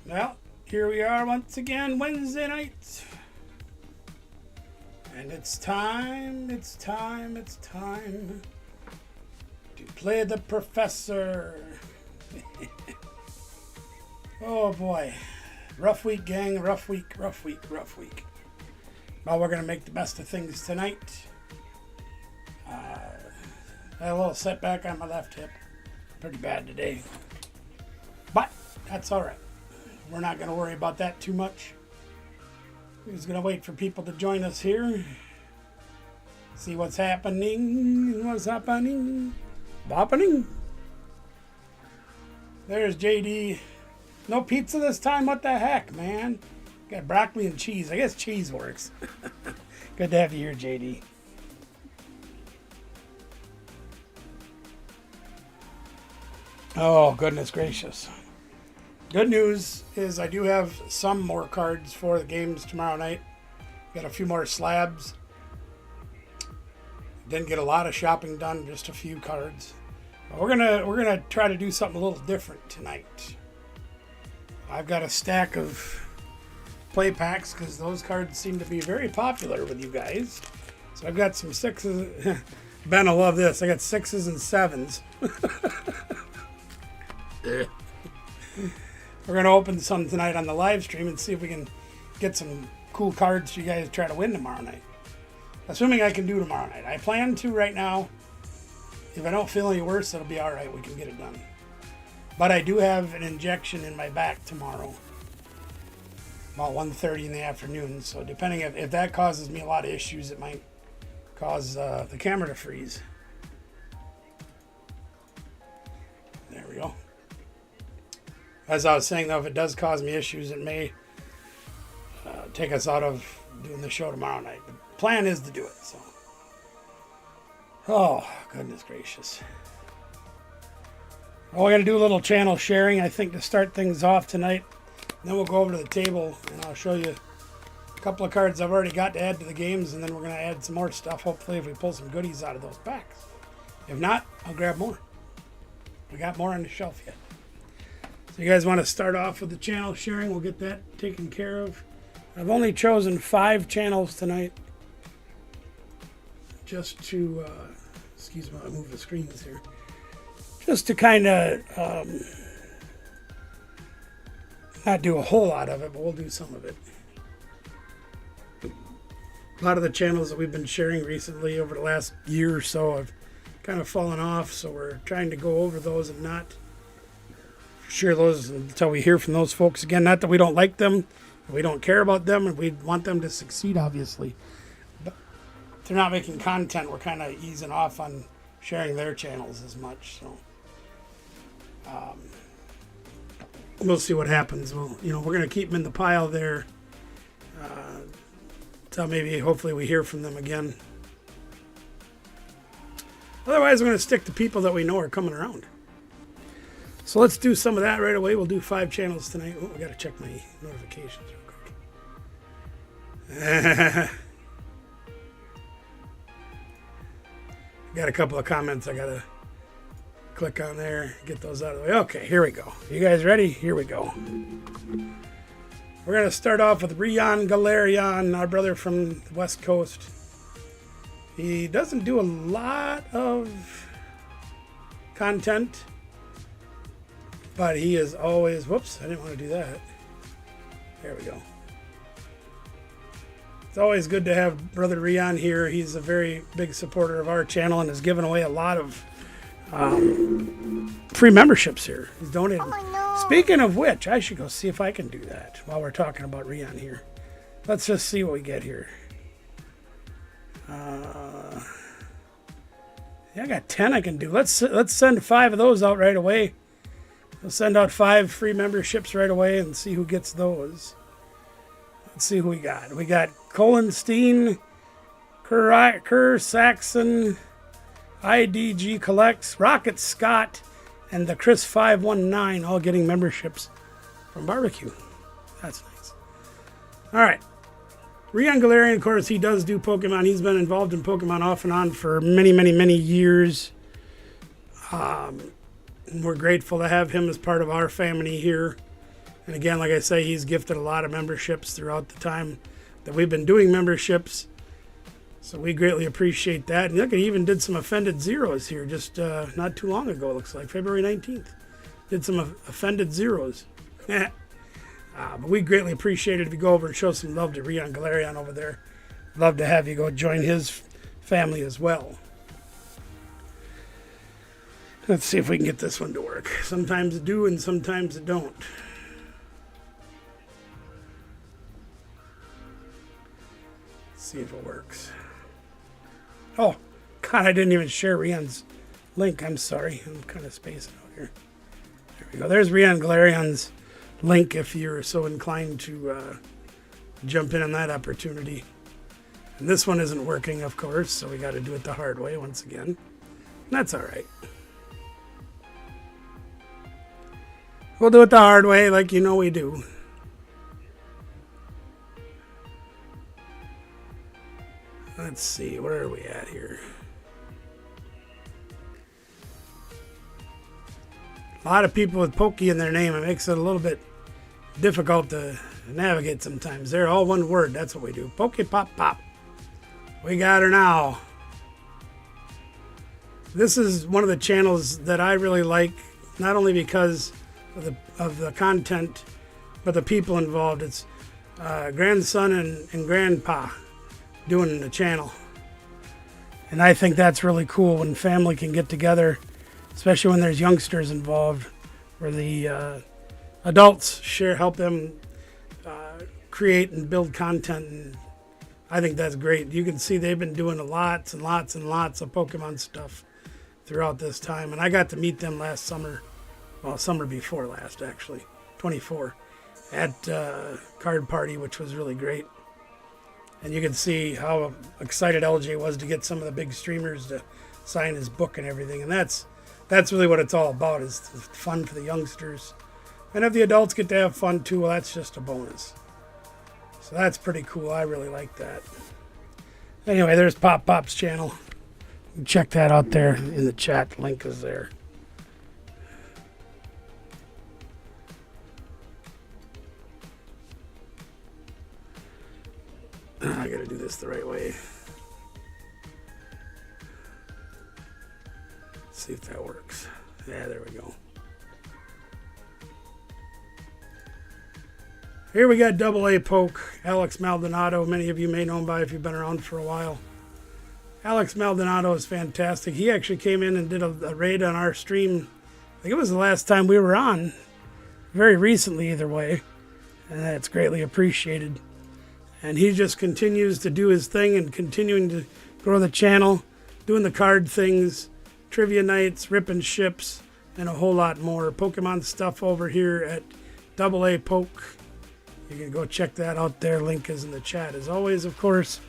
Well, here we are once again, Wednesday night. And it's time to play the professor. Oh boy. Rough week, gang. Rough week. Well, we're going to make the best of things tonight. Had a little setback on my left hip. Pretty bad today. But that's all right. We're not going to worry about that too much. We're just going to wait for people to join us here. See what's happening. Bopping. There's JD. No pizza this time? What the heck, man? Got broccoli and cheese. I guess cheese works. Good to have you here, JD. Oh, goodness gracious. Good news is I do have some more cards for the games tomorrow night. Got a few more slabs. Didn't get a lot of shopping done, just a few cards. But we're gonna try to do something a little different tonight. I've got a stack of play packs because those cards seem to be very popular with you guys. So I've got some sixes. Ben will love this. I got sixes and sevens. We're going to open some tonight on the live stream and see if we can get some cool cards for you guys to try to win tomorrow night. Assuming I can do tomorrow night. I plan to right now. If I don't feel any worse, it'll be all right. We can get it done. But I do have an injection in my back tomorrow. About 1:30 in the afternoon. So depending if that causes me a lot of issues, it might cause the camera to freeze. There we go. As I was saying, though, if it does cause me issues, it may take us out of doing the show tomorrow night. The plan is to do it, so. Oh, goodness gracious. Well, we're going to do a little channel sharing, I think, to start things off tonight. And then we'll go over to the table, and I'll show you a couple of cards I've already got to add to the games, and then we're going to add some more stuff, hopefully, if we pull some goodies out of those packs. If not, I'll grab more. We got more on the shelf yet. So you guys want to start off with the channel sharing? We'll get that taken care of. I've only chosen 5 channels tonight. Just to, excuse me, I'll move the screens here. Just to kind of not do a whole lot of it, but we'll do some of it. A lot of the channels that we've been sharing recently over the last year or so have kind of fallen off, so we're trying to go over those and not share those until we hear from those folks again. Not that we don't like them, we don't care about them, and we want them to succeed, obviously. But if they're not making content, we're kind of easing off on sharing their channels as much. So we'll see what happens. We're going to keep them in the pile there until maybe, hopefully, we hear from them again. Otherwise, we're going to stick to people that we know are coming around. So let's do some of that right away. We'll do 5 channels tonight. Oh, I got to check my notifications real quick. Got a couple of comments I got to click on there, get those out of the way. Okay, here we go. You guys ready? Here we go. We're going to start off with Rian Galerian, our brother from the West Coast. He doesn't do a lot of content, but he is always, whoops, I didn't want to do that. There we go. It's always good to have Brother Rian here. He's a very big supporter of our channel and has given away a lot of free memberships here. He's donated. Oh, no. Speaking of which, I should go see if I can do that while we're talking about Rian here. Let's just see what we get here. Yeah, I got 10 I can do. Let's send 5 of those out right away. We'll send out 5 free memberships right away and see who gets those. Let's see who we got. We got Colin Steen, Kerr Saxon, IDG Collects, Rocket Scott, and the Chris 519 all getting memberships from Barbecue. That's nice. All right. Rian Galerian, of course, he does do Pokemon. He's been involved in Pokemon off and on for many, many, many years. We're grateful to have him as part of our family here. And again, like I say, he's gifted a lot of memberships throughout the time that we've been doing memberships. So we greatly appreciate that. And look, he even did some Offended Zeros here just not too long ago, it looks like, February 19th. Did some Offended Zeros. But we greatly appreciate it if you go over and show some love to Rion Galerian over there. Love to have you go join his family as well. Let's see if we can get this one to work. Sometimes it do and sometimes it don't. Let's see if it works. Oh, God, I didn't even share Rion's link. I'm sorry. I'm kind of spacing out here. There we go. There's Rion Galerian's link if you're so inclined to jump in on that opportunity. And this one isn't working, of course, so we got to do it the hard way once again. And that's all right. We'll do it the hard way like you know we do. Let's see, where are we at here? A lot of people with Pokey in their name. It makes it a little bit difficult to navigate sometimes. They're all one word. That's what we do. Pokey Pop Pop. We got her now. This is one of the channels that I really like, not only because of the content, but the people involved. It's grandson and grandpa doing the channel. And I think that's really cool when family can get together, especially when there's youngsters involved, where the adults help them create and build content. And I think that's great. You can see they've been doing lots and lots and lots of Pokemon stuff throughout this time. And I got to meet them last summer, well, summer before last actually, 24, at Card Party, which was really great. And you can see how excited LJ was to get some of the big streamers to sign his book and everything. And that's really what it's all about, is fun for the youngsters. And if the adults get to have fun too, well, that's just a bonus. So that's pretty cool. I really like that. Anyway, there's Pop Pop's channel. Check that out there in the chat. The link is there. I gotta do this the right way. Let's see if that works. Yeah, there we go. Here we got Double A Poke, Alex Maldonado. Many of you may know him by if you've been around for a while. Alex Maldonado is fantastic. He actually came in and did a raid on our stream. I think it was the last time we were on. Very recently, either way. And that's greatly appreciated. And he just continues to do his thing and continuing to grow the channel, doing the card things, trivia nights, ripping ships, and a whole lot more. Pokemon stuff over here at Double A Poke. You can go check that out there. Link is in the chat. As always, of course,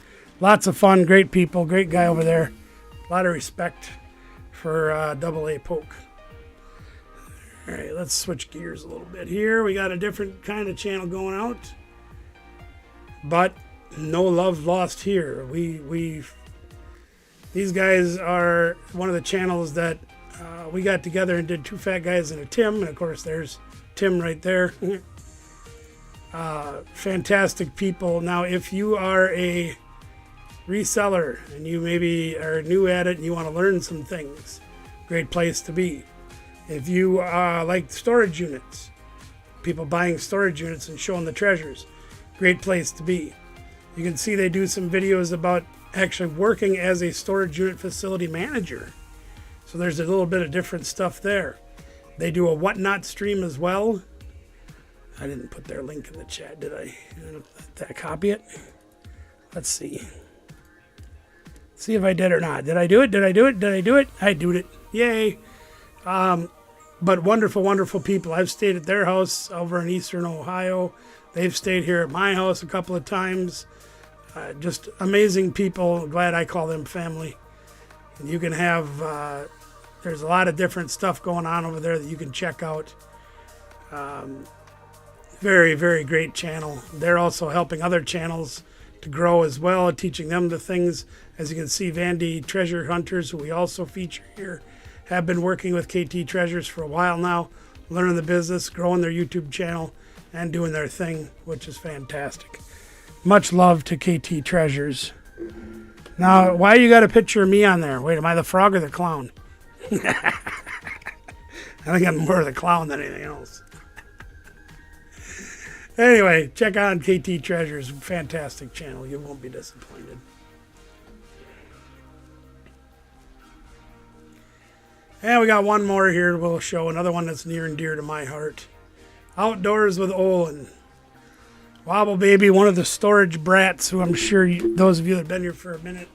lots of fun, great people, great guy over there. A lot of respect for Double A Poke. All right, let's switch gears a little bit here. We got a different kind of channel going out. But no love lost here. These guys are one of the channels that we got together and did Two Fat Guys and a Tim. And of course, there's Tim right there. Fantastic people. Now, if you are a reseller and you maybe are new at it and you want to learn some things, great place to be. If you like storage units, people buying storage units and showing the treasures, great place to be. You can see they do some videos about actually working as a storage unit facility manager. So there's a little bit of different stuff there. They do a whatnot stream as well. I didn't put their link in the chat, did I? Did I copy it? Let's see. See if I did or not. Did I do it? Did I do it? Did I do it? I did it. Yay. But wonderful, wonderful people. I've stayed at their house over in Eastern Ohio. They've stayed here at my house a couple of times. Just amazing people. Glad I call them family. And you can have, there's a lot of different stuff going on over there that you can check out. Very, very great channel. They're also helping other channels to grow as well, teaching them the things. As you can see, Vandy Treasure Hunters, who we also feature here, have been working with KT Treasures for a while now, learning the business, growing their YouTube channel, and doing their thing, which is fantastic. Much love to KT Treasures. Now, why you got a picture of me on there? Wait, am I the frog or the clown? I think I'm more of the clown than anything else. Anyway, check out KT Treasures. Fantastic channel. You won't be disappointed. And we got one more here we'll show. Another one that's near and dear to my heart. Outdoors with Olin. Wobble Baby, one of the storage brats who I'm sure those of you that have been here for a minute,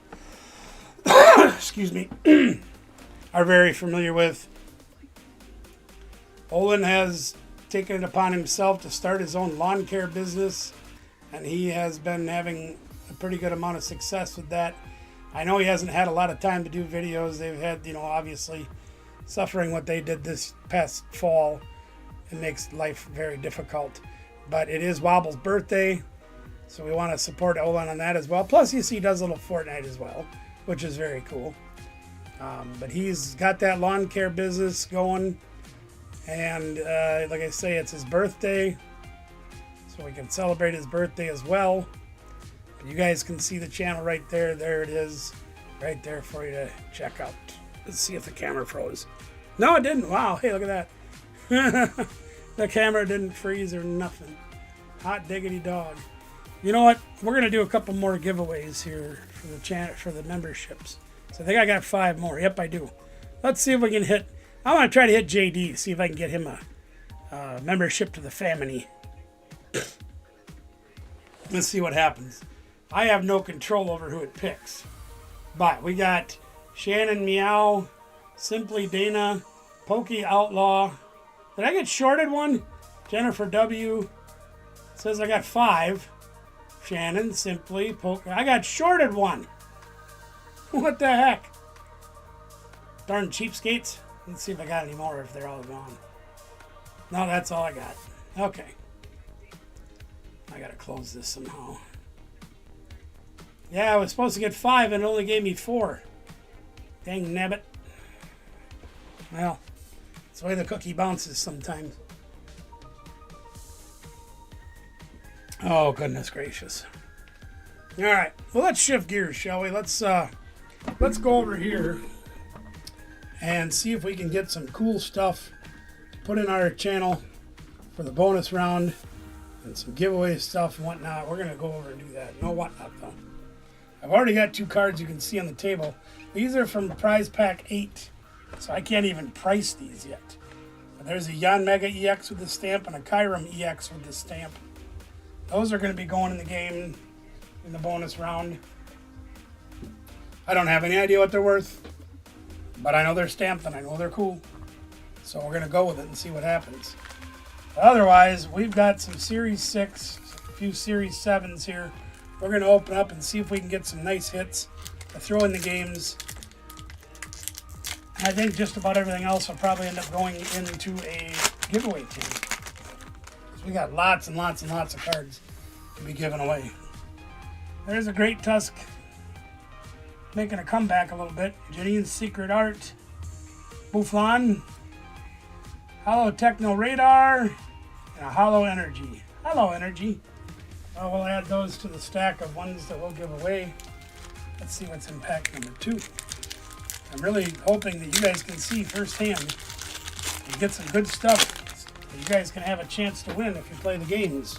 excuse me, are very familiar with. Olin has taken it upon himself to start his own lawn care business, and he has been having a pretty good amount of success with that. I know he hasn't had a lot of time to do videos. They've had, obviously suffering what they did this past fall. It makes life very difficult. But it is Wobble's birthday, so we want to support Olin on that as well. Plus, you see, he does a little Fortnite as well, which is very cool. But he's got that lawn care business going. And like I say, it's his birthday, so we can celebrate his birthday as well. You guys can see the channel right there. There it is, right there for you to check out. Let's see if the camera froze. No, it didn't. Wow, hey, look at that. The camera didn't freeze or nothing. Hot diggity dog. You know what? We're gonna do a couple more giveaways here for the channel, for the memberships. So I think I got 5 more. Yep, I do. Let's see if we can hit. I want to try to hit JD. See if I can get him a membership to the family. Let's see what happens. I have no control over who it picks, but we got Shannon Meow, Simply Dana, Pokey Outlaw. Did I get shorted one? Jennifer W. Says I got 5. Shannon, Simply, Poke. I got shorted one. What the heck? Darn cheapskates. Let's see if I got any more, if they're all gone. No, that's all I got. Okay. I gotta close this somehow. Yeah, I was supposed to get 5 and it only gave me 4. Dang nabbit. Well. That's the way the cookie bounces sometimes. Oh, goodness gracious. All right. Well, let's shift gears, shall we? Let's go over here and see if we can get some cool stuff to put in our channel for the bonus round and some giveaway stuff and whatnot. We're going to go over and do that. No whatnot, though. I've already got 2 cards you can see on the table. These are from Prize Pack 8. So I can't even price these yet. But there's a Yanmega EX with the stamp and a Kyurem EX with the stamp. Those are going to be going in the game in the bonus round. I don't have any idea what they're worth, but I know they're stamped and I know they're cool. So we're going to go with it and see what happens. Otherwise, we've got some Series 6, a few Series 7s here. We're going to open up and see if we can get some nice hits to throw in the games. I think just about everything else will probably end up going into a giveaway team. We got lots and lots and lots of cards to be given away. There's a Great Tusk making a comeback a little bit. Janine's Secret Art, Bufflon, Hollow Techno Radar, and a Hollow Energy. Hollow Energy. Well, we'll add those to the stack of ones that we'll give away. Let's see what's in pack number 2. I'm really hoping that you guys can see firsthand and get some good stuff. You guys can have a chance to win if you play the games.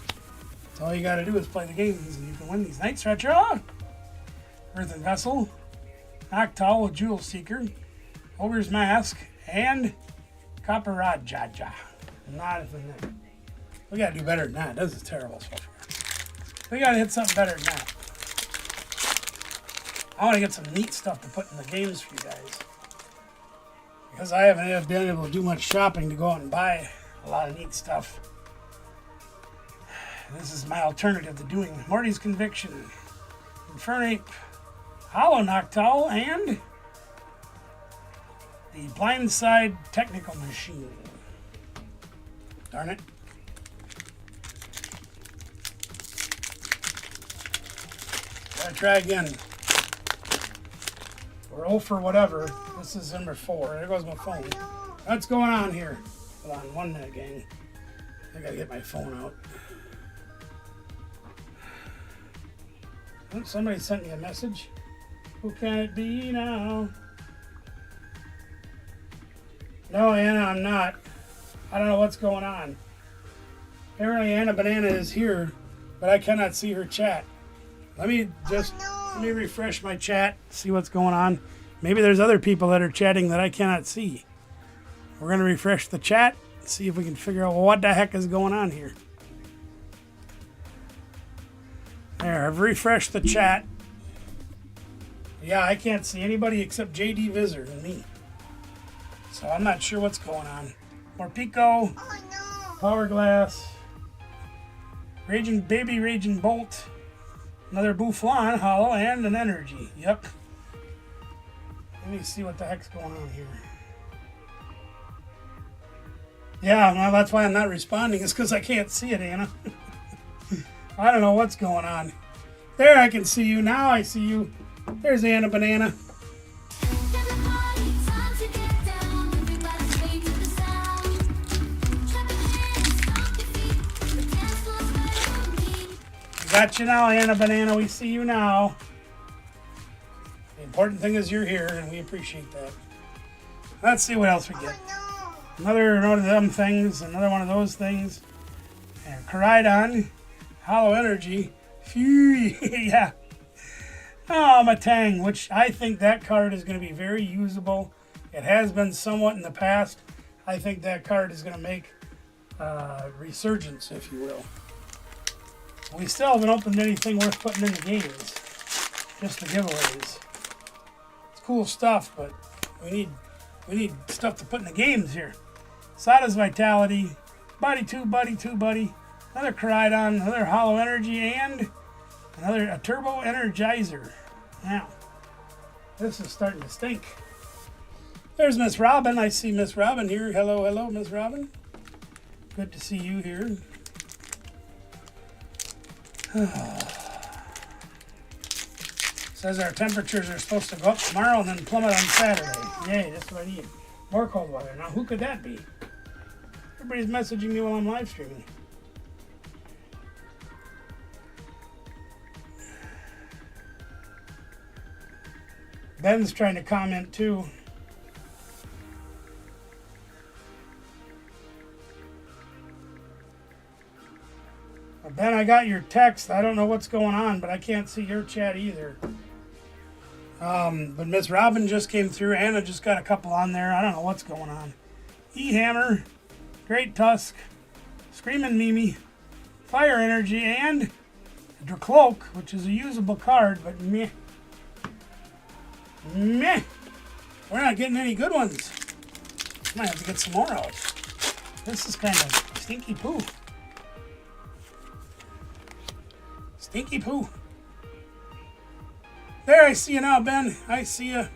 That's all you got to do is play the games, and you can win these. Night Stretcher, Earthen Vessel, Noctowl with Jewel Seeker, Ogre's Mask, and Copper Rod Jaja. Not even that. We got to do better than that. This is terrible so far. We got to hit something better than that. I want to get some neat stuff to put in the games for you guys. Because I haven't been able to do much shopping to go out and buy a lot of neat stuff. This is my alternative to doing Morty's Conviction, Infernape, Hollow Noctowl, and the Blindside Technical Machine. Darn it. Gotta try again. We're 0 for whatever. This is number 4. There goes my phone. What's going on here? Hold on 1 minute, gang. I gotta get my phone out. Oh, somebody sent me a message. Who can it be now? No, Anna, I'm not. I don't know what's going on. Apparently Anna Banana is here, but I cannot see her chat. Let me refresh my chat, see what's going on. Maybe there's other people that are chatting that I cannot see. We're going to refresh the chat, see if we can figure out what the heck is going on here. There, I've refreshed the chat. Yeah, I can't see anybody except JD Visor and me. So I'm not sure what's going on. More Pico, Power Glass, Raging Bolt, another Bufflon Hollow, and an Energy. Yep. Let me see what the heck's going on here. Yeah, well, that's why I'm not responding. It's because I can't see it, Anna. I don't know what's going on. There, I can see you. Now I see you. There's Anna Banana. Got you now, Anna Banana. We see you now. The important thing is you're here, and we appreciate that. Let's see what else we get. Another one of them things, another one of those things. And Koraidon, Hollow Energy. Phew, yeah. Oh, Matang, which I think that card is going to be very usable. It has been somewhat in the past. I think that card is going to make resurgence, if you will. We still haven't opened anything worth putting in the games. Just the giveaways. It's cool stuff, but we need stuff to put in the games here. Sada's Vitality, Buddy 2, another Koraidon, another Hollow Energy, and a Turbo Energizer. Now, this is starting to stink. There's Miss Robin. I see Miss Robin here. Hello, Miss Robin. Good to see you here. Says our temperatures are supposed to go up tomorrow and then plummet on Saturday. Yay, that's what I need. More cold weather. Now, who could that be? Everybody's messaging me while I'm live streaming. Ben's trying to comment too. Ben, I got your text. I don't know what's going on, but I can't see your chat either. But Miss Robin just came through. Anna just got a couple on there. I don't know what's going on. E-Hammer, Great Tusk, Screaming Mimi, Fire Energy, and Dracloak, which is a usable card, but meh. Meh. We're not getting any good ones. Might have to get some more out. This is kind of stinky poo. Stinky poo. There, I see you now, Ben. I see you.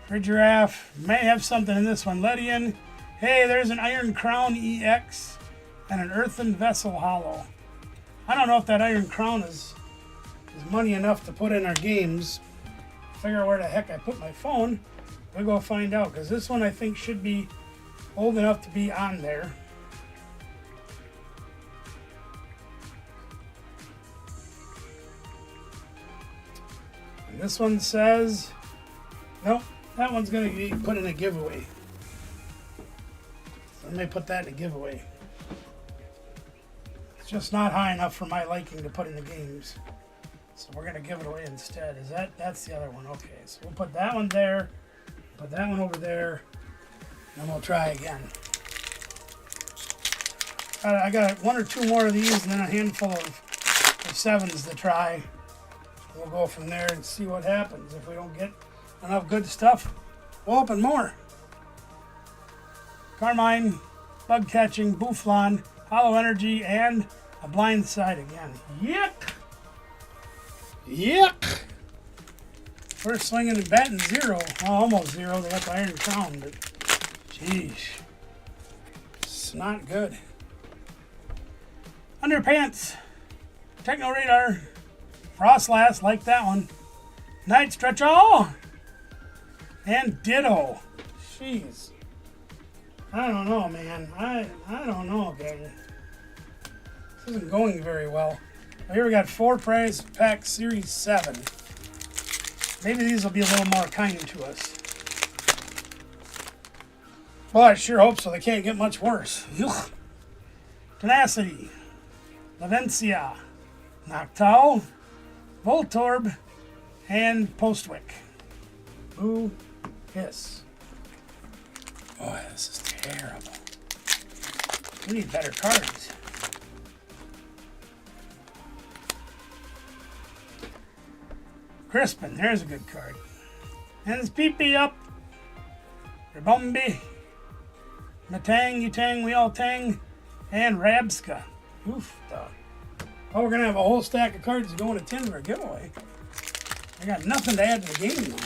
For Giraffe. May have something in this one. Ledian. Hey, there's an Iron Crown EX and an Earthen Vessel Hollow. I don't know if that Iron Crown is money enough to put in our games. Figure out where the heck I put my phone. We'll go find out, because this one I think should be old enough to be on there. And this one says, nope, that one's going to be put in a giveaway. So let me put that in a giveaway. It's just not high enough for my liking to put in the games. So we're going to give it away instead. That's the other one. Okay, so we'll put that one there, put that one over there, and we'll try again. I got one or two more of these and then a handful of sevens to try. We'll go from there and see what happens. If we don't get enough good stuff, we'll open more. Carmine, Bug Catching, Bufflon, Hollow Energy, and a Blind Side again. Yuck! Yuck! First swinging and batting zero. Well, almost zero. They got the Iron Crown, but jeez. It's not good. Underpants. Techno Radar. Frostlass, like that one. Night Stretch All. And Ditto. Jeez. I don't know, man. I don't know, gang. This isn't going very well. Here we got 4 prize pack series 7. Maybe these will be a little more kind to us. Well, I sure hope so. They can't get much worse. Ugh. Tenacity, Lavencia, Noctowl, Voltorb, and Postwick. Ooh, hiss. Boy, this is terrible. We need better cards. Crispin, there's a good card. And it's PP up. Rabumbi. Matang, Utang, we all tang. And Rabska. Oof. Oh, we're going to have a whole stack of cards going to 10 for a giveaway. I got nothing to add to the game, though.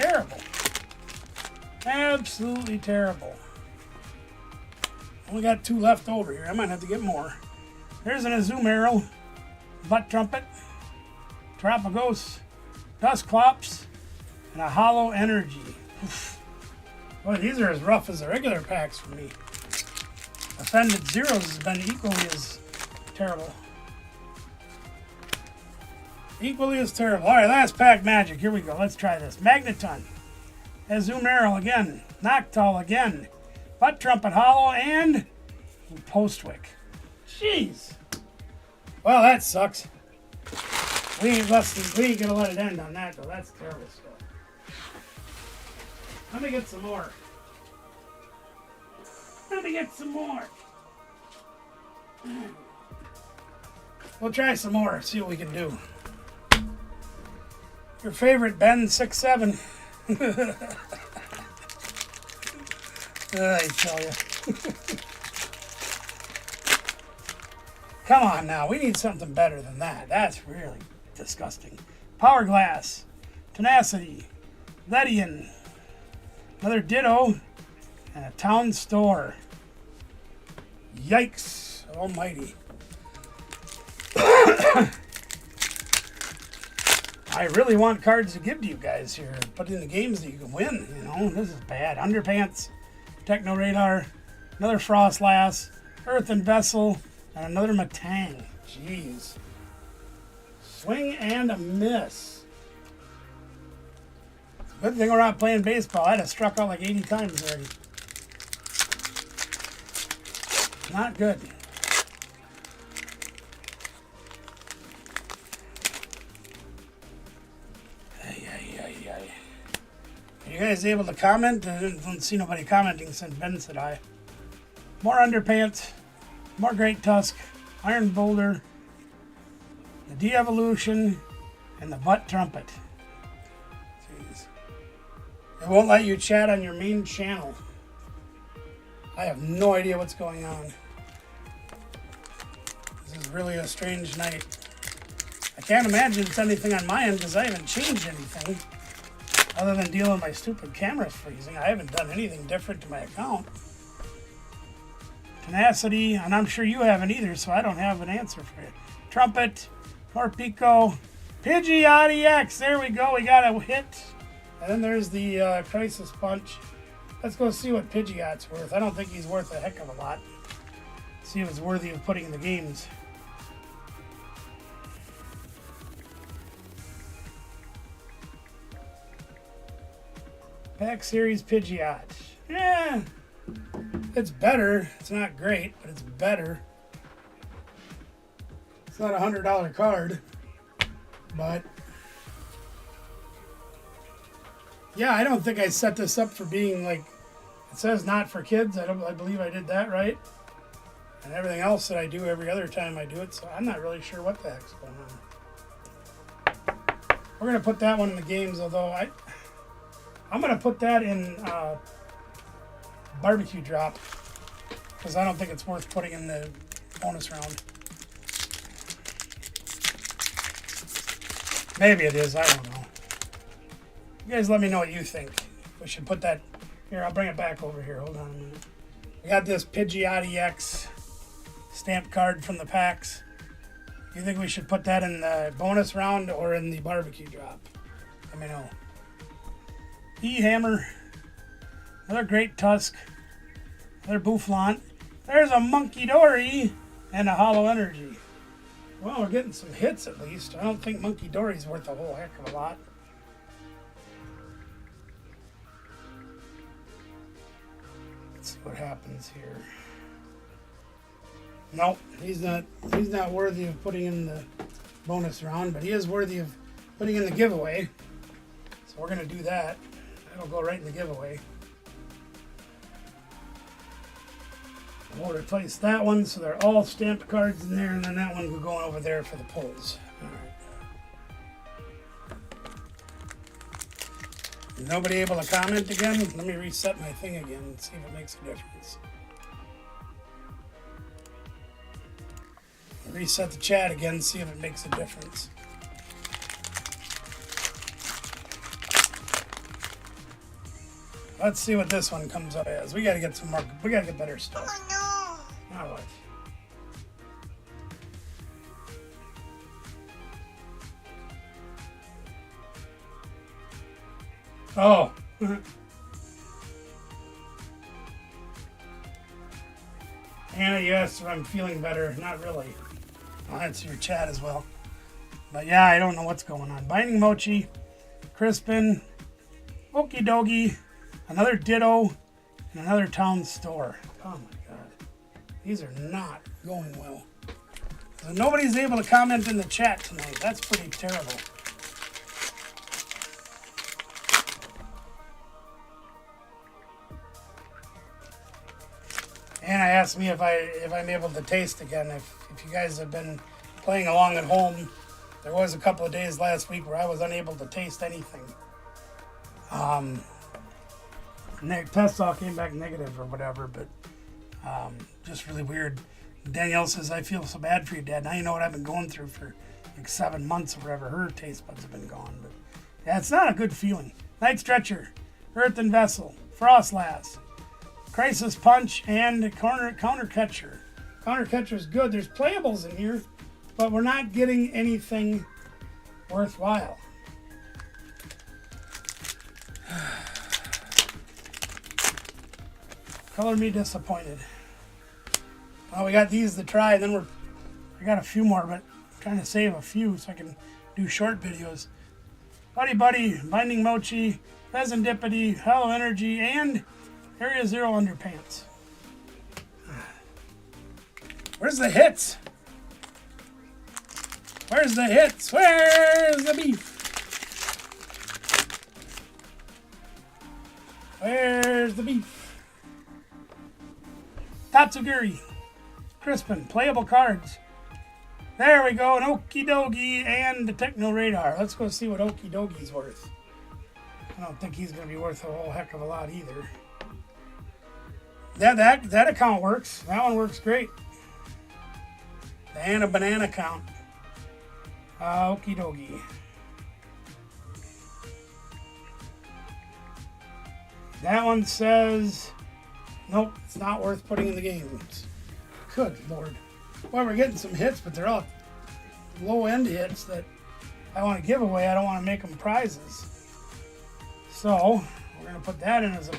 Terrible. Absolutely terrible. Only got 2 left over here. I might have to get more. There's an Azumarill, Butt Trumpet, Tropicos, Dusclops, and a Hollow Energy. Oof. Boy, these are as rough as the regular packs for me. Offended Zeros has been equally as terrible. Equally as terrible. Alright, last pack magic. Here we go. Let's try this. Magneton. Azumarill again. Noctowl again. Butt Trumpet Hollow and Postwick. Jeez. Well, that sucks. We ain't gonna let it end on that though. That's terrible stuff. Let me get some more. Let me get some more. We'll try some more. See what we can do. Your favorite Ben67. I tell you. Come on now, we need something better than that. That's really disgusting. Power Glass, Tenacity, Ledian, another Ditto, and a Town Store. Yikes almighty. I really want cards to give to you guys here. Put in the games that you can win, you know. This is bad. Underpants, Techno Radar, another Frostlass, Earthen Vessel, and another Matang. Jeez. Swing and a miss. Good thing we're not playing baseball. I'd have struck out like 80 times already. Not good. Are you guys able to comment? I didn't see nobody commenting since Ben said hi. More Underpants, more Great Tusk, Iron Boulder, the De-Evolution, and the Butt Trumpet. Jeez. It won't let you chat on your main channel. I have no idea what's going on. This is really a strange night. I can't imagine it's anything on my end because I haven't changed anything. Other than dealing with my stupid cameras freezing, I haven't done anything different to my account. Tenacity, and I'm sure you haven't either, so I don't have an answer for you. Trumpet, Torpico, Pidgeotty X. There we go. We got a hit. And then there's the Crisis Punch. Let's go see what Pidgeot's worth. I don't think he's worth a heck of a lot. See if it's worthy of putting in the games. Pack Series Pidgeot. Yeah, it's better. It's not great, but it's better. It's not a $100 card, but yeah, I don't think I set this up for being like, it says not for kids. I believe I did that right. And everything else that I do every other time I do it, so I'm not really sure what the heck's going on. We're going to put that one in the games, although I'm going to put that in barbecue drop because I don't think it's worth putting in the bonus round. Maybe it is, I don't know. You guys let me know what you think. We should put that, here, I'll bring it back over here. Hold on a minute. We got this Pidgeotty X stamp card from the packs. You think we should put that in the bonus round or in the barbecue drop? Let me know. E-Hammer, another Great Tusk, Another Boufflant. There's a Monkey Dory and a Hollow Energy. Well, we're getting some hits at least. I don't think Monkey Dory's worth a whole heck of a lot. Let's see what happens here. Nope, he's not worthy of putting in the bonus round, but he is worthy of putting in the giveaway. So we're going to do that. That'll go right in the giveaway. We'll replace that one so they're all stamped cards in there, and then that one will go over there for the pulls. All right. Nobody able to comment again? Let me reset my thing again and see if it makes a difference. Reset the chat again, see if it makes a difference. Let's see what this one comes up as. We gotta get some more, we gotta get better stuff. Oh no! All right. Oh. Anna, yes, I'm feeling better. Not really. I'll answer your chat as well. But yeah, I don't know what's going on. Binding Mochi, Crispin, Okie Dogie, another Ditto, and another Town Store. Oh my god. These are not going well. So nobody's able to comment in the chat tonight. That's pretty terrible. Anna asked me if I'm able to taste again. If you guys have been playing along at home, there was a couple of days last week where I was unable to taste anything. Test all came back negative or whatever, but just really weird. Danielle says, I feel so bad for you, Dad. Now you know what I've been going through for like 7 months or whatever. Her taste buds have been gone. But yeah, it's not a good feeling. Night Stretcher, Earthen Vessel, Frostlass, Crisis Punch, and Counter Catcher. Counter Catcher is good. There's playables in here, but we're not getting anything worthwhile. Color me disappointed. Well, we got these to try, and then I got a few more, but I'm trying to save a few so I can do short videos. Buddy Buddy, Binding Mochi, Pheasantipity, Hollow Energy, and Area Zero Underpants. Where's the hits? Where's the hits? Where's the beef? Where's the beef? Tatsugiri, Crispin, playable cards. There we go, an Okie Dogie and the Techno Radar. Let's go see what Okie Dogie's worth. I don't think he's going to be worth a whole heck of a lot either. That account works. That one works great. The Anna Banana account. Okie Dogie. That one says, nope, it's not worth putting in the games. Good Lord. Well, we're getting some hits, but they're all low-end hits that I want to give away. I don't want to make them prizes. So, we're going to put that in as a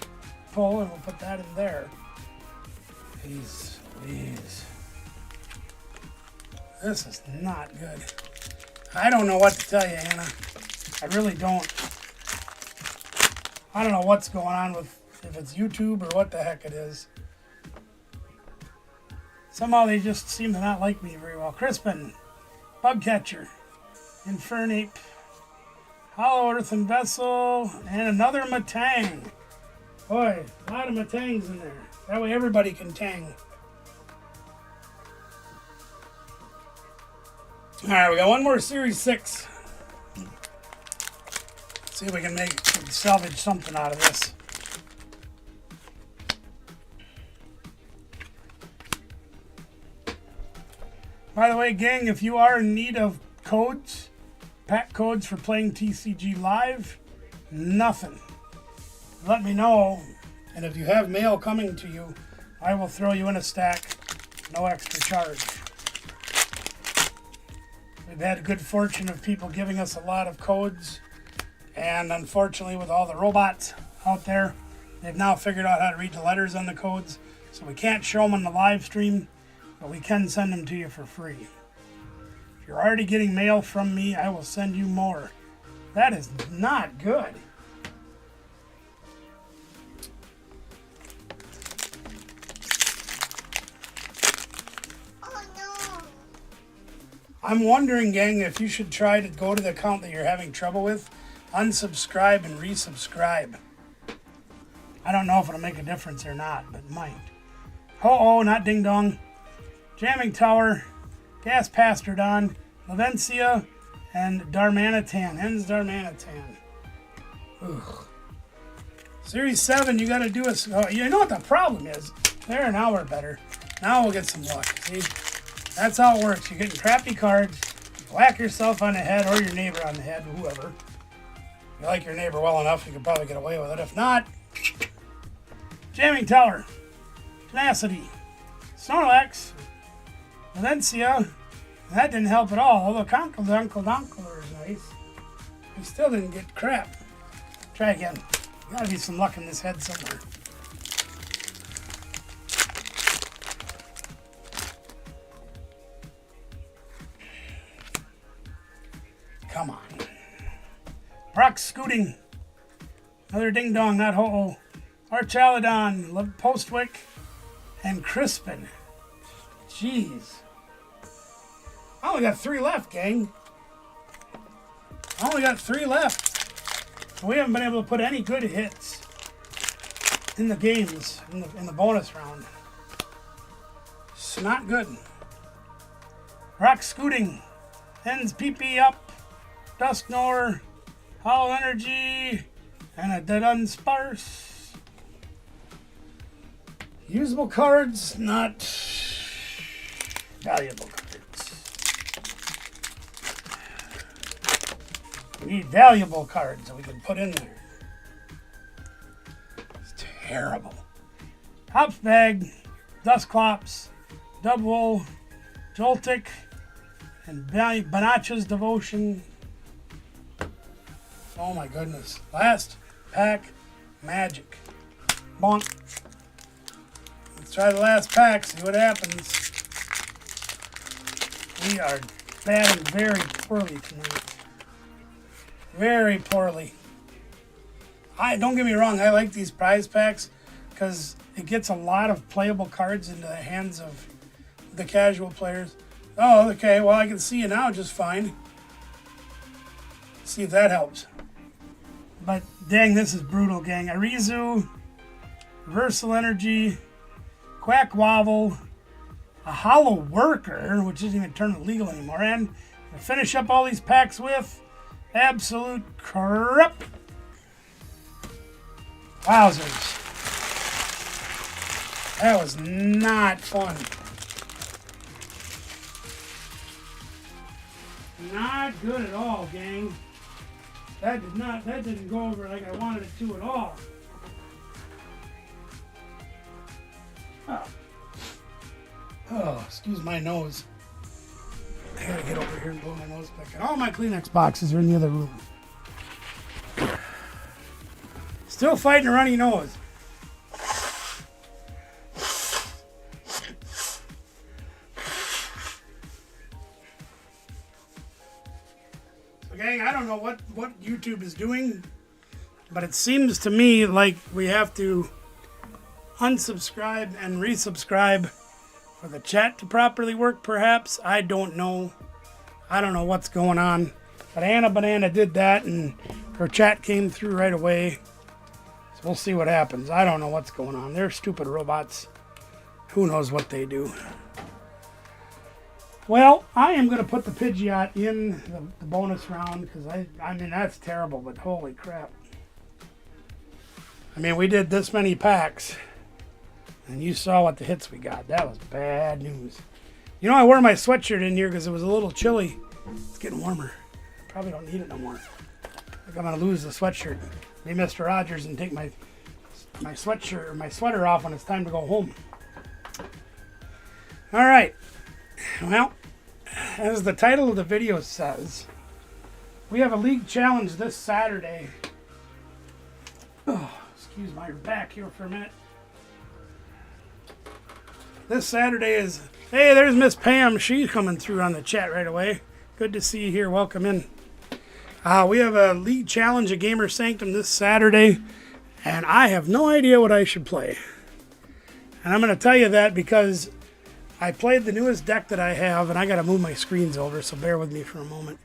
pull, and we'll put that in there. Please. This is not good. I don't know what to tell you, Anna. I really don't. I don't know what's going on with, if it's YouTube or what the heck it is. Somehow they just seem to not like me very well. Crispin, Bugcatcher, Infernape, Hollow Earthen Vessel, and another Matang. Boy, a lot of Matangs in there. That way everybody can tang. Alright, we got one more Series 6. See if we can salvage something out of this. By the way, gang, if you are in need of codes, pack codes for playing TCG Live, nothing. Let me know, and if you have mail coming to you, I will throw you in a stack, no extra charge. We've had good fortune of people giving us a lot of codes, and unfortunately with all the robots out there, they've now figured out how to read the letters on the codes, So we can't show them on the live stream, but we can send them to you for free. If you're already getting mail from me, I will send you more. That is not good. Oh no. I'm wondering, gang, if you should try to go to the account that you're having trouble with, unsubscribe and resubscribe. I don't know if it'll make a difference or not, but it might. Oh, not Ding Dong. Jamming Tower, Gas Pastrodon, Lavencia, and Darmanitan. Ends Darmanitan. Ugh. Series 7, you gotta do a... Oh, you know what the problem is? There, now we're better. Now we'll get some luck. See? That's how it works. You're getting crappy cards. Whack yourself on the head or your neighbor on the head, whoever. If you like your neighbor well enough, you can probably get away with it. If not... Jamming Tower, Tenacity, Snorlax, Valencia. That didn't help at all, although Conkeldurr is nice. We still didn't get crap. Try again. Gotta be some luck in this head somewhere. Come on. Brock Scooting. Another Ding Dong, not Ho-Oh. Archaludon, Postwick, and Crispin. Jeez. I only got 3 left, gang. I only got 3 left. So we haven't been able to put any good hits in the games, in the bonus round. It's not good. Rock Scooting, Ends PP up, Dusknoir, Hollow Energy, and a Dead Unsparse. Usable cards, not valuable cards. We need valuable cards that we can put in there. It's terrible. Hopsbag, Dusclops, Dubwool, Joltik, and Banacha's Devotion. Oh my goodness. Last pack, Magic. Bonk. Let's try the last pack, see what happens. We are batting very poorly tonight. Very poorly. Don't get me wrong, I like these prize packs because it gets a lot of playable cards into the hands of the casual players. Oh, okay, well I can see you now just fine. See if that helps. But dang, this is brutal, gang. Arizu, Reversal Energy, Quackwobble, a Hollow Worker, which isn't even turned legal anymore, and to finish up all these packs with absolute crap. Wowzers. That was not fun. Not good at all, gang. That didn't go over like I wanted it to at all. Oh, excuse my nose. I gotta get over here and blow my nose back. And all my Kleenex boxes are in the other room. Still fighting a runny nose. So gang, I don't know what YouTube is doing, but it seems to me like we have to unsubscribe and resubscribe for the chat to properly work, perhaps. I don't know. I don't know what's going on. But Anna Banana did that, and her chat came through right away. So we'll see what happens. I don't know what's going on. They're stupid robots. Who knows what they do. Well, I am going to put the Pidgeot in the bonus round, because I mean, that's terrible, but holy crap. I mean, we did this many packs. And you saw what the hits we got. That was bad news. You know, I wore my sweatshirt in here because it was a little chilly. It's getting warmer. Probably don't need it no more. I think I'm going to lose the sweatshirt. Be Mr. Rogers and take my sweatshirt or my sweater off when it's time to go home. All right. Well, as the title of the video says, we have a league challenge this Saturday. Oh, excuse my back here for a minute. This Saturday is... Hey, there's Miss Pam. She's coming through on the chat right away. Good to see you here. Welcome in. We have a league challenge at Gamer Sanctum this Saturday, and I have no idea what I should play. And I'm going to tell you that because I played the newest deck that I have, and I got to move my screens over, so bear with me for a moment.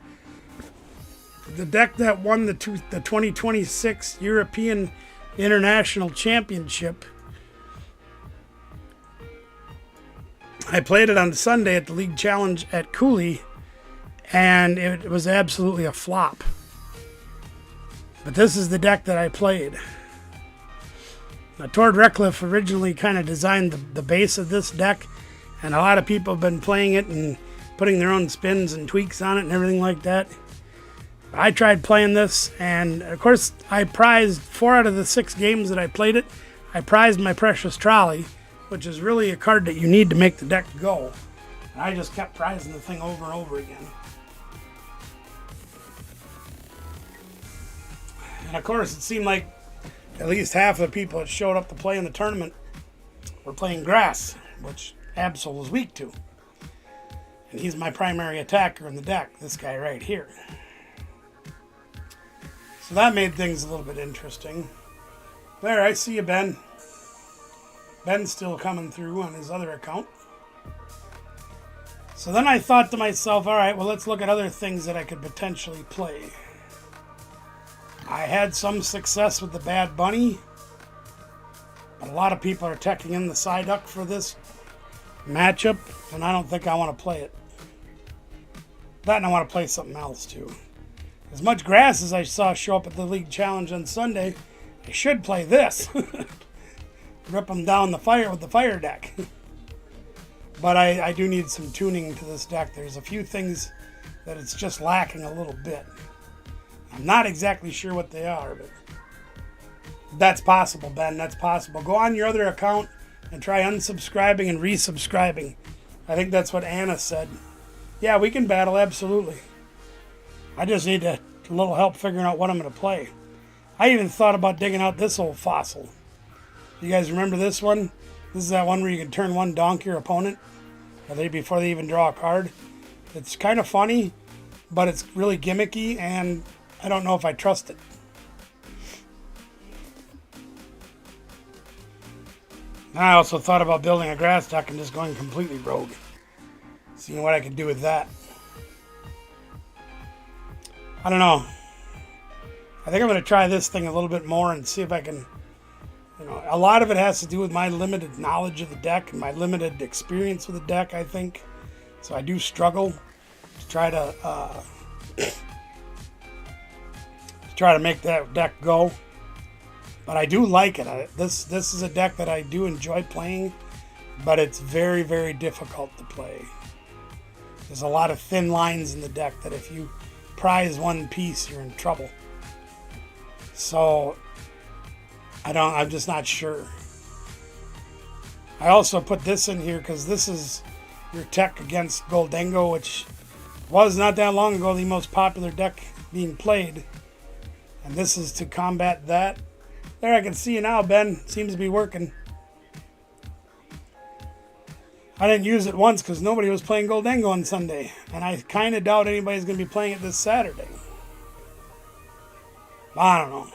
The deck that won the 2026 European International Championship. I played it on Sunday at the League Challenge at Cooley, and it was absolutely a flop. But this is the deck that I played. Now, Tord Reckliff originally kind of designed the base of this deck, and a lot of people have been playing it and putting their own spins and tweaks on it and everything like that. I tried playing this, and of course I prized 4 out of the 6 games that I played it. I prized my Precious Trolley, which is really a card that you need to make the deck go. And I just kept prizing the thing over and over again. And of course, it seemed like at least half of the people that showed up to play in the tournament were playing grass, which Absol was weak to. And he's my primary attacker in the deck, this guy right here. So that made things a little bit interesting. There, I see you, Ben. Ben's still coming through on his other account. So then I thought to myself, all right, well, let's look at other things that I could potentially play. I had some success with the Bad Bunny, but a lot of people are teching in the Psyduck for this matchup, and I don't think I want to play it. That, and I want to play something else too. As much grass as I saw show up at the League Challenge on Sunday, I should play this. Rip them down the fire with the fire deck. But I do need some tuning to this deck. There's a few things that it's just lacking a little bit. I'm not exactly sure what they are, but that's possible, Ben. That's possible. Go on your other account and try unsubscribing and resubscribing. I think that's what Anna said. Yeah, we can battle, absolutely. I just need a little help figuring out what I'm going to play. I even thought about digging out this old fossil. You guys remember this one? This is that one where you can turn one donk your opponent before they even draw a card. It's kind of funny, but it's really gimmicky, and I don't know if I trust it. I also thought about building a grass deck and just going completely rogue. Seeing what I could do with that. I don't know. I think I'm going to try this thing a little bit more and see if I can... a lot of it has to do with my limited knowledge of the deck and my limited experience with the deck, I think. So I do struggle to try to make that deck go. But I do like it. This is a deck that I do enjoy playing, but it's very, very difficult to play. There's a lot of thin lines in the deck that if you prize one piece, you're in trouble. So I'm just not sure. I also put this in here because this is your tech against Gholdengo, which was not that long ago the most popular deck being played. And this is to combat that. There, I can see you now, Ben. Seems to be working. I didn't use it once because nobody was playing Gholdengo on Sunday. And I kind of doubt anybody's going to be playing it this Saturday. I don't know.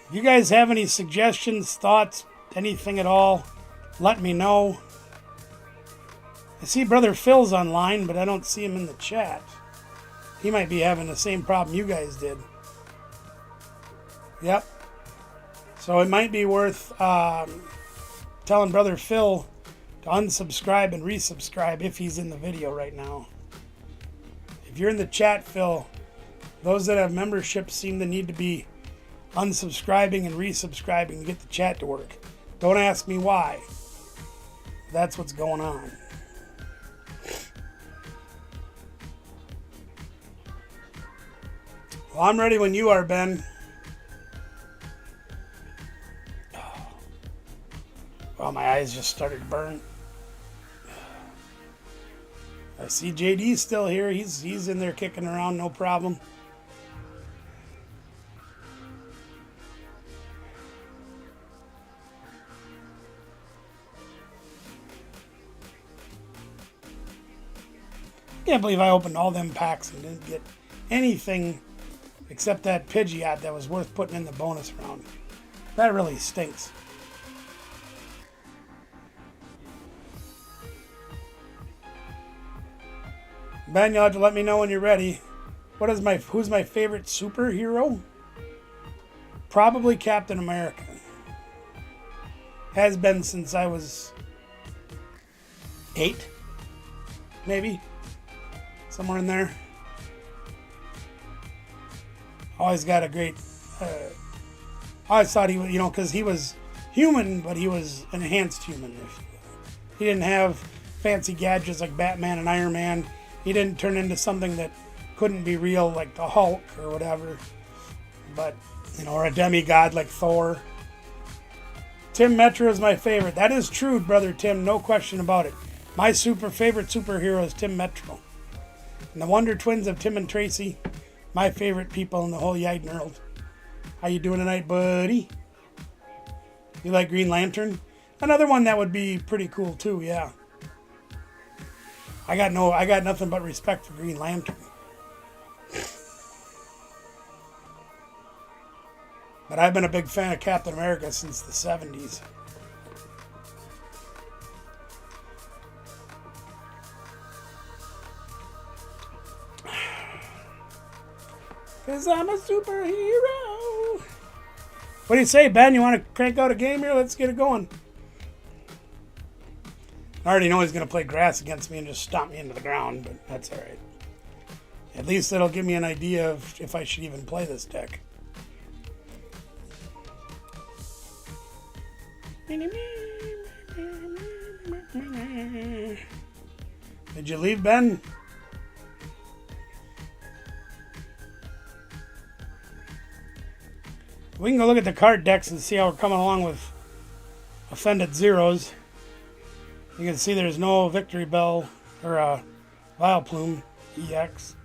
If you guys have any suggestions, thoughts, anything at all, let me know. I see Brother Phil's online, but I don't see him in the chat. He might be having the same problem you guys did. Yep. So it might be worth telling Brother Phil to unsubscribe and resubscribe if he's in the video right now. If you're in the chat, Phil, those that have memberships seem to need to be unsubscribing and resubscribing to get the chat to work. Don't ask me why. That's what's going on. Well, I'm ready when you are, Ben. Well, my eyes just started to burn. I see JD's still here. He's in there kicking around, no problem. Can't believe I opened all them packs and didn't get anything except that Pidgeot that was worth putting in the bonus round. That really stinks. Ben, you'll have to let me know when you're ready. Who's my favorite superhero? Probably Captain America. Has been since I was 8, maybe. Somewhere in there. Always got a great... I always thought he was, because he was human, but he was an enhanced human. He didn't have fancy gadgets like Batman and Iron Man. He didn't turn into something that couldn't be real like the Hulk or whatever. But, or a demigod like Thor. Tim Metro is my favorite. That is true, brother Tim. No question about it. My favorite superhero is Tim Metro. And the Wonder Twins of Tim and Tracy. My favorite people in the whole Yiden world. How you doing tonight, buddy? You like Green Lantern? Another one that would be pretty cool too, yeah. I got nothing but respect for Green Lantern. But I've been a big fan of Captain America since the 70s. Cause I'm a superhero. What do you say, Ben? You want to crank out a game here? Let's get it going. I already know he's going to play grass against me and just stomp me into the ground, but that's alright. At least it'll give me an idea of if I should even play this deck. Did you leave, Ben? We can go look at the card decks and see how we're coming along with Offended Zeros. You can see there's no Victory Bell or Vileplume EX.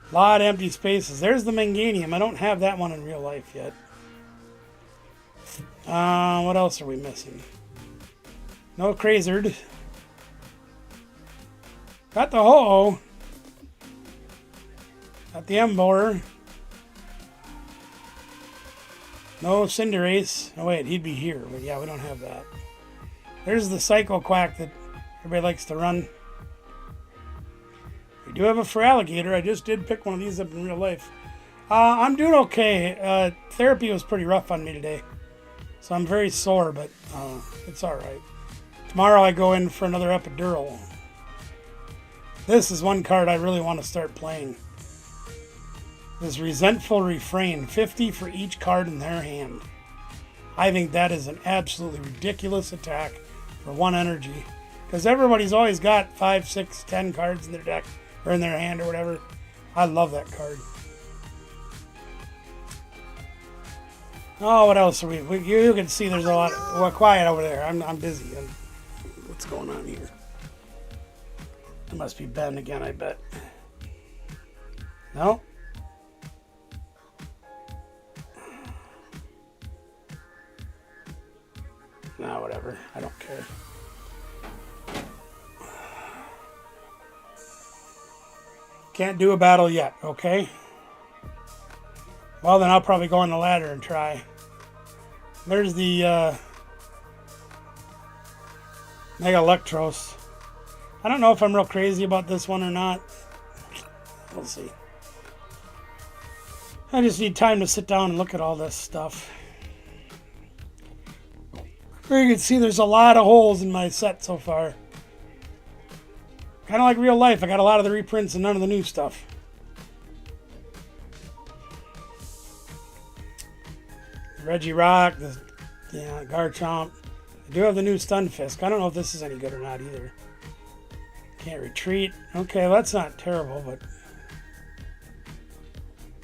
A lot of empty spaces. There's the Meganium. I don't have that one in real life yet. What else are we missing? No Crazerd. Got the Ho-Oh. Got the Emboar. No Cinderace. Oh wait, he'd be here. But yeah, we don't have that. There's the Psycho Quack that everybody likes to run. We do have a Feraligatr. I just did pick one of these up in real life. I'm doing okay. Therapy was pretty rough on me today. So I'm very sore, but it's alright. Tomorrow I go in for another epidural. This is one card I really want to start playing. This Resentful Refrain. 50 for each card in their hand. I think that is an absolutely ridiculous attack for 1 energy. Because everybody's always got 5, 6, 10 cards in their deck. Or in their hand or whatever. I love that card. Oh, what else are we? You can see there's a lot. Well, quiet over there. I'm busy. What's going on here? It must be Ben again, I bet. No? No, whatever. I don't care. Can't do a battle yet, okay? Well, then I'll probably go on the ladder and try. There's the Mega Electros. I don't know if I'm real crazy about this one or not. We'll see. I just need time to sit down and look at all this stuff. Here you can see there's a lot of holes in my set so far. Kind of like real life. I got a lot of the reprints and none of the new stuff. Regirock, Garchomp. I do have the new Stunfisk. I don't know if this is any good or not either. Can't retreat. Okay, well, that's not terrible, but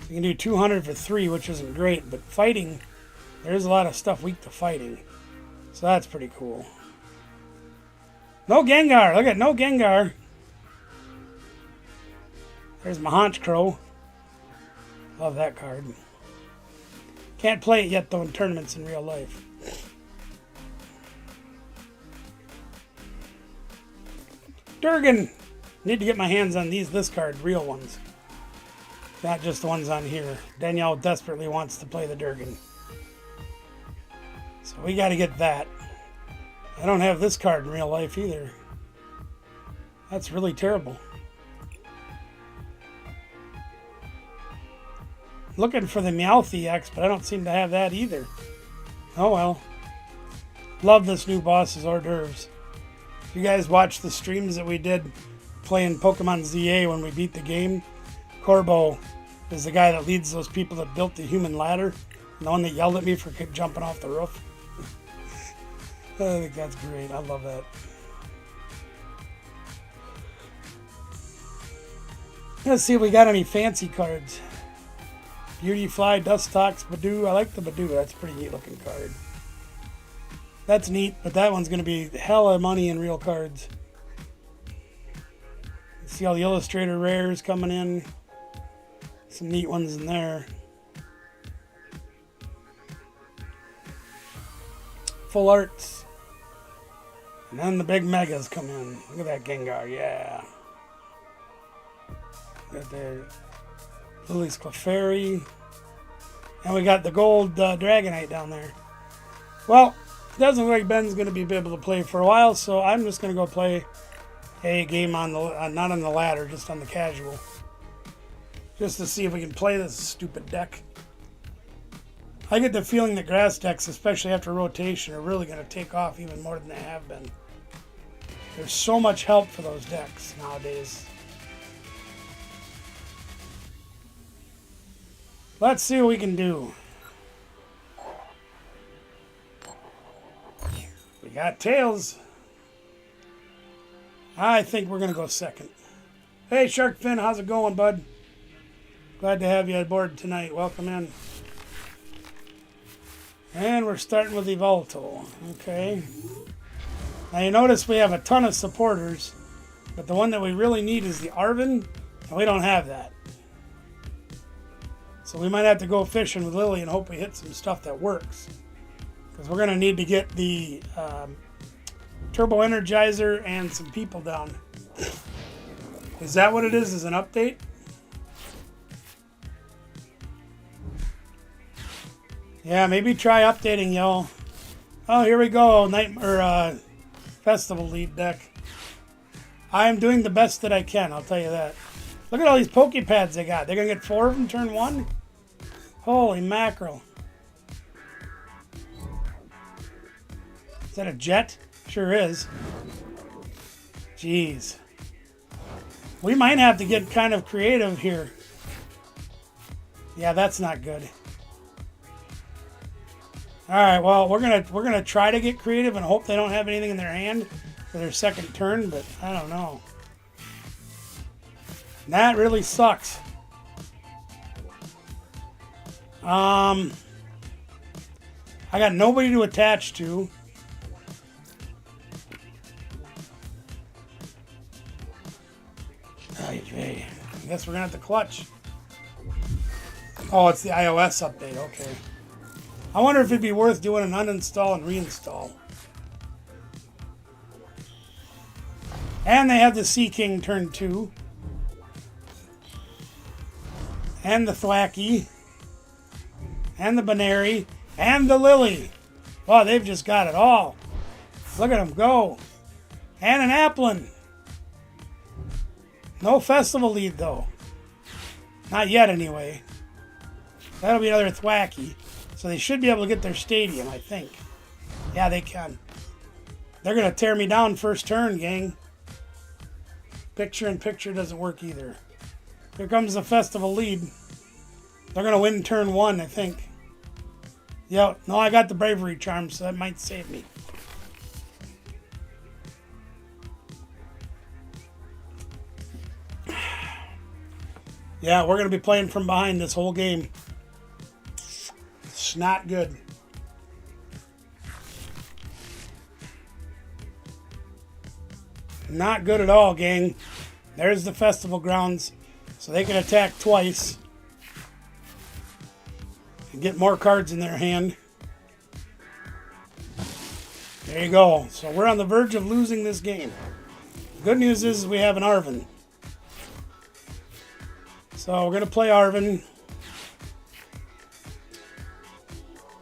you can do 200 for 3, which isn't great, but fighting, there's a lot of stuff weak to fighting. So that's pretty cool. No Gengar. Look at no Gengar. There's my Honchkrow. Love that card. Can't play it yet, though, in tournaments in real life. Durgan. Need to get my hands on this card, real ones. Not just the ones on here. Danielle desperately wants to play the Durgan. So we got to get that. I don't have this card in real life either. That's really terrible. Looking for the Meowth EX, but I don't seem to have that either. Oh well. Love this new boss's hors d'oeuvres. If you guys watched the streams that we did playing Pokemon ZA when we beat the game, Corbo is the guy that leads those people that built the human ladder. And the one that yelled at me for jumping off the roof. I think that's great. I love that. Let's see if we got any fancy cards. Beautyfly, Dustox, Badoo. I like the Badoo. That's a pretty neat looking card. That's neat, but that one's going to be hella money in real cards. See all the Illustrator rares coming in. Some neat ones in there. Full arts. And then the big megas come in. Look at that Gengar, yeah. Got the Lily's Clefairy. And we got the gold Dragonite down there. Well, it doesn't look like Ben's going to be able to play for a while, so I'm just going to go play a game on the not on the ladder, just on the casual. Just to see if we can play this stupid deck. I get the feeling that grass decks, especially after rotation, are really going to take off even more than they have been. There's so much help for those decks nowadays. Let's see what we can do. We got Tails. I think we're going to go second. Hey, Shark Fin, how's it going, bud? Glad to have you aboard tonight. Welcome in. And we're starting with Yveltal. Okay. Now you notice we have a ton of supporters, but the one that we really need is the Arven, and we don't have that. So we might have to go fishing with Lily and hope we hit some stuff that works. Because we're going to need to get the Turbo Energizer and some people down. Is that what it is? Is an update? Yeah, maybe try updating, y'all. Oh, here we go. Festival lead deck. I am doing the best that I can, I'll tell you that. Look at all these Pokepads they got. They're going to get 4 of them turn 1? Holy mackerel. Is that a jet? Sure is. Jeez. We might have to get kind of creative here. Yeah, that's not good. All right, well, we're gonna try to get creative and hope they don't have anything in their hand for their second turn, but I don't know. That really sucks. I got nobody to attach to. I guess we're gonna have to clutch. Oh, it's the iOS update. Okay. I wonder if it'd be worth doing an uninstall and reinstall. And they have the Sea King turn 2. And the Thwackey. And the Baneri. And the Lily. Wow, they've just got it all. Look at them go. And an Applin. No festival lead, though. Not yet, anyway. That'll be another Thwackey. So they should be able to get their stadium, I think. Yeah, they can. They're going to tear me down first turn, gang. Picture-in-picture doesn't work either. Here comes the festival lead. They're going to win turn 1, I think. Yep. No, I got the bravery charm, so that might save me. Yeah, we're going to be playing from behind this whole game. It's not good. Not good at all, gang. There's the festival grounds, so they can attack twice and get more cards in their hand. There you go. So we're on the verge of losing this game. The good news is we have an Arven. So we're going to play Arven.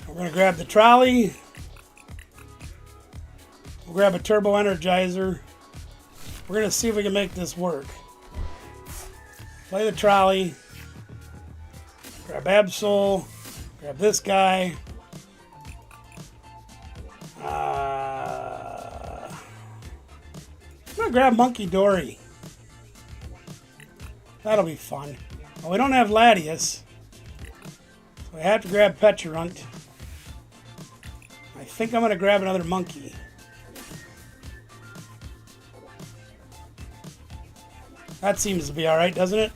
We're going to grab the trolley. We'll grab a Turbo Energizer. We're going to see if we can make this work. Play the trolley. Grab Absol. Grab this guy. I'm going to grab Monkey Dory. That'll be fun. Well, we don't have Latias. So we have to grab Pecharunt. I think I'm going to grab another monkey. That seems to be alright, doesn't it?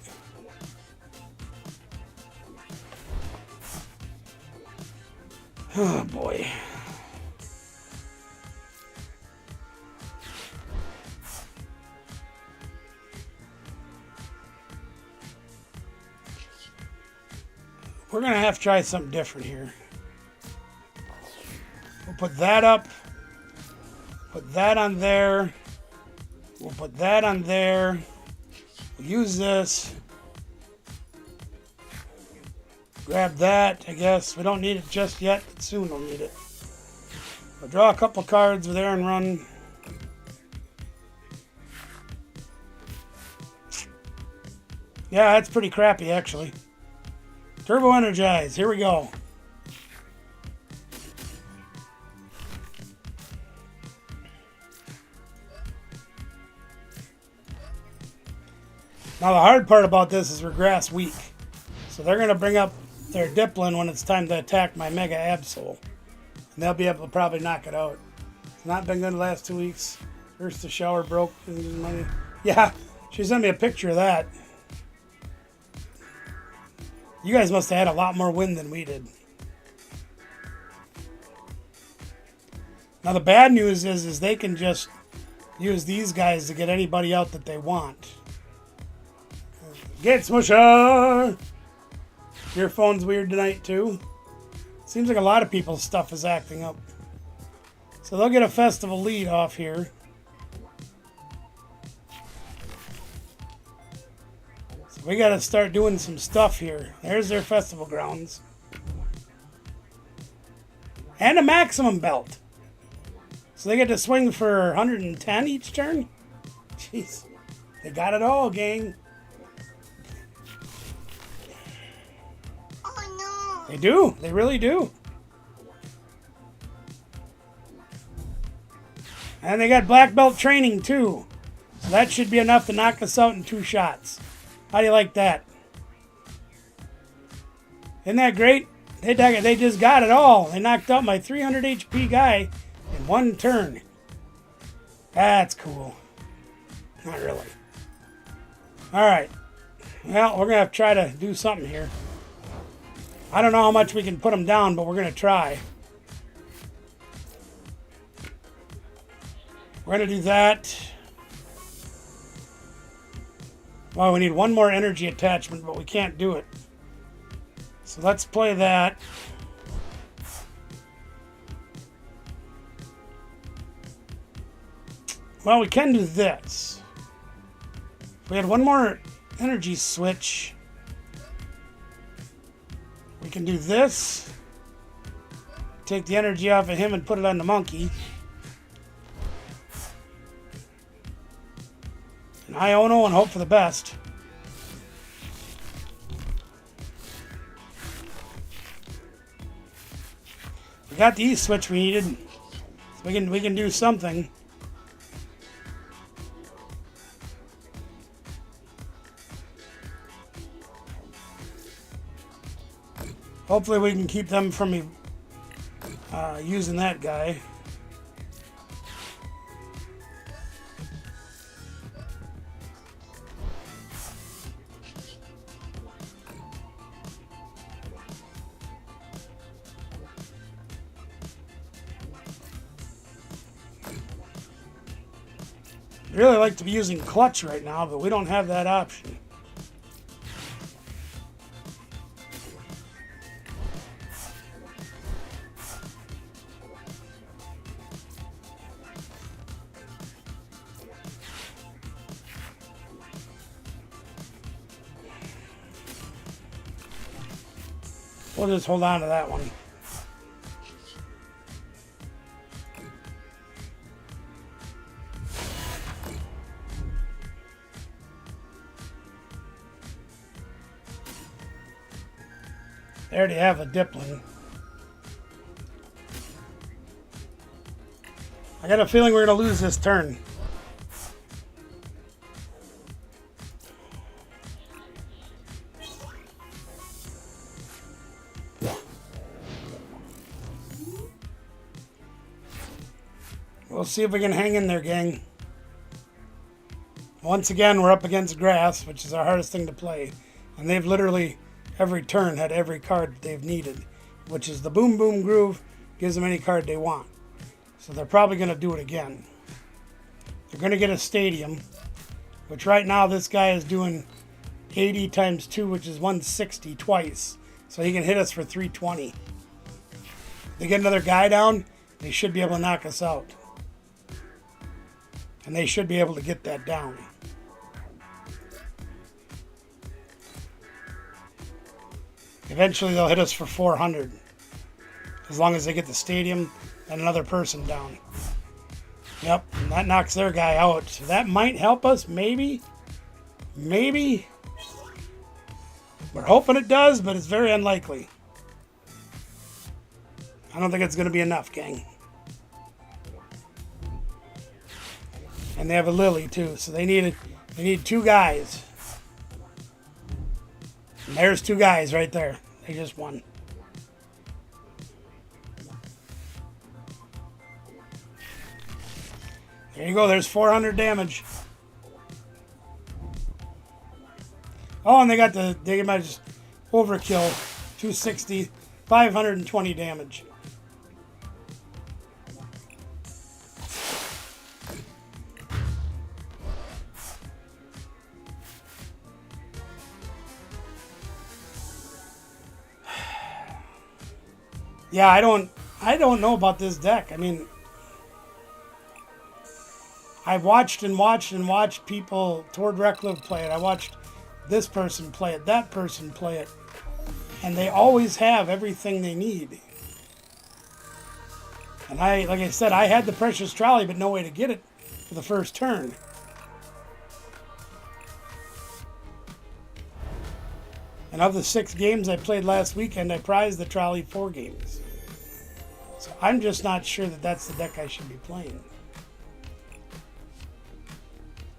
Oh boy. We're going to have to try something different here. We'll put that up. Put that on there. We'll put that on there. We'll use this. Grab that, I guess. We don't need it just yet, but soon we'll need it. We'll draw a couple cards with Aaron Run. Yeah, that's pretty crappy, actually. Turbo Energize, here we go. Now the hard part about this is we're grass weak. So they're going to bring up their Dipplin when it's time to attack my Mega Absol. And they'll be able to probably knock it out. It's not been good the last 2 weeks. First the shower broke. Yeah, she sent me a picture of that. You guys must have had a lot more wind than we did. Now the bad news is they can just use these guys to get anybody out that they want. Get Smusher! Your phone's weird tonight too. Seems like a lot of people's stuff is acting up. So they'll get a festival lead off here. So we got to start doing some stuff here. There's their festival grounds. And a maximum belt. So they get to swing for 110 each turn? Jeez. They got it all, gang. They do. They really do. And they got black belt training too. So that should be enough to knock us out in 2 shots. How do you like that? Isn't that great? They just got it all. They knocked out my 300 HP guy in 1 turn. That's cool. Not really. Alright. Well, we're going to have to try to do something here. I don't know how much we can put them down, but we're going to try. We're going to do that. Well, we need 1 more energy attachment, but we can't do it. So let's play that. Well, we can do this. If we had 1 more energy switch, we can do this. Take the energy off of him and put it on the monkey. And Iono and hope for the best. We got the E-switch we needed. So we can do something. Hopefully we can keep them from using that guy. I'd really like to be using clutch right now, but we don't have that option. We'll just hold on to that one. There you have a Dipplin. I got a feeling we're going to lose this turn. We'll see if we can hang in there, gang. Once again, we're up against grass, which is our hardest thing to play. And they've literally, every turn, had every card they've needed, which is the Boom Boom Groove, gives them any card they want. So they're probably going to do it again. They're going to get a stadium, which right now this guy is doing 80 times 2, which is 160 twice. So he can hit us for 320. They get another guy down, they should be able to knock us out. And they should be able to get that down. Eventually they'll hit us for 400. As long as they get the stadium and another person down. Yep, and that knocks their guy out. So that might help us, maybe. Maybe. We're hoping it does, but it's very unlikely. I don't think it's going to be enough, gang. And they have a Lily too, so they need 2 guys. And there's 2 guys right there. They just won. There you go, there's 400 damage. Oh, and they might just overkill. 260, 520 damage. Yeah, I don't know about this deck. I mean, I've watched and watched and watched people, Tord Rekliv play it. I watched this person play it, that person play it. And they always have everything they need. And like I said, I had the Precious Trolley, but no way to get it for the first turn. And of the 6 games I played last weekend, I prized the Trolley 4 games. So I'm just not sure that that's the deck I should be playing.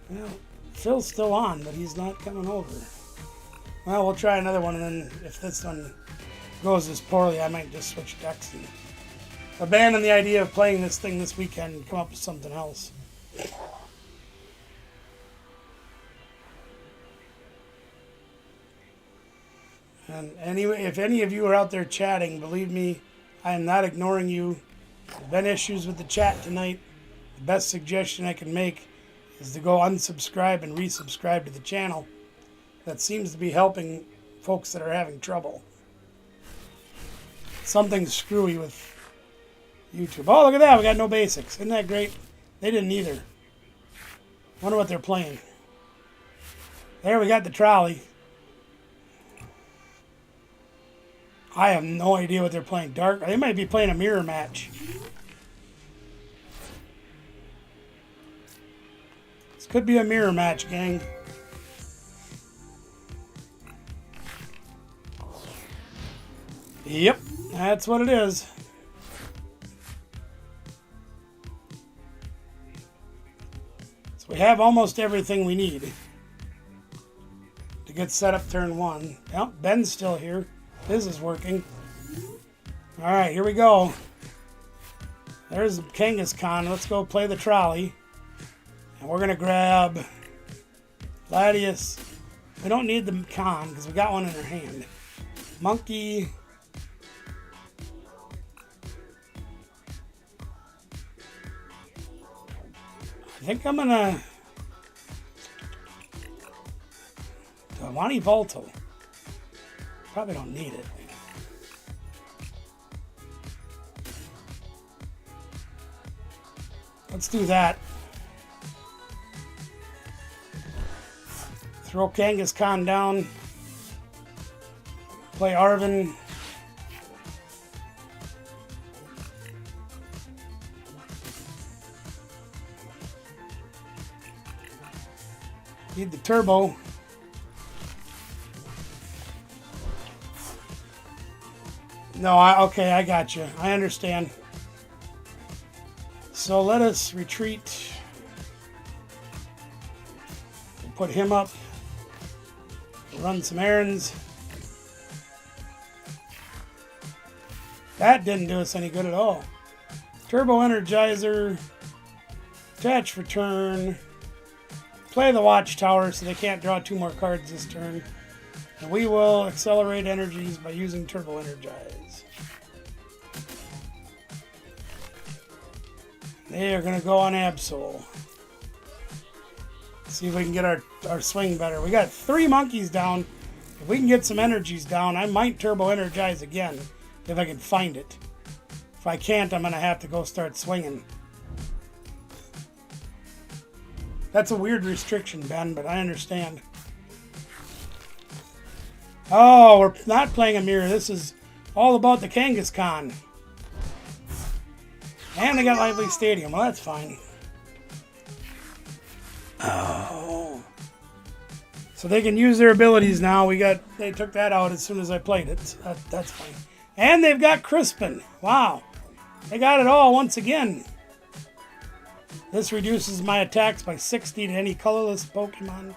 Well, Phil's still on, but he's not coming over. Well, we'll try another one, and then if this one goes as poorly, I might just switch decks and abandon the idea of playing this thing this weekend and come up with something else. And anyway, if any of you are out there chatting, believe me, I am not ignoring you. There's been issues with the chat tonight. The best suggestion I can make is to go unsubscribe and resubscribe to the channel. That seems to be helping folks that are having trouble. Something's screwy with YouTube. Oh, look at that. We got no basics. Isn't that great? They didn't either. Wonder what they're playing. There, we got the trolley. I have no idea what they're playing. Dark. They might be playing a mirror match. This could be a mirror match, gang. Yep, that's what it is. So we have almost everything we need to get set up turn 1. Yep, Ben's still here. His is working. All right, here we go. There's Kangaskhan. Let's go play the trolley. And we're going to grab Gladius. We don't need the Khan because we got one in our hand. Monkey. I think I'm going to... Do I want Evolto? Probably don't need it. Let's do that. Throw Kangaskhan down. Play Arven. Need the turbo. No, okay, I got you. I understand. So let us retreat. We'll put him up. Run some errands. That didn't do us any good at all. Turbo Energizer. Attach for turn. Play the Watchtower so they can't draw 2 more cards this turn. And we will accelerate energies by using Turbo Energize. They are going to go on Absol. See if we can get our swing better. We got 3 monkeys down. If we can get some energies down, I might Turbo Energize again if I can find it. If I can't, I'm going to have to go start swinging. That's a weird restriction, Ben, but I understand. Oh, we're not playing a mirror. This is all about the Kangaskhan. And they got Lively Stadium. Well, that's fine. Oh. So they can use their abilities now. They took that out as soon as I played it. So that's fine. And they've got Crispin. Wow. They got it all once again. This reduces my attacks by 60 to any colorless Pokemon.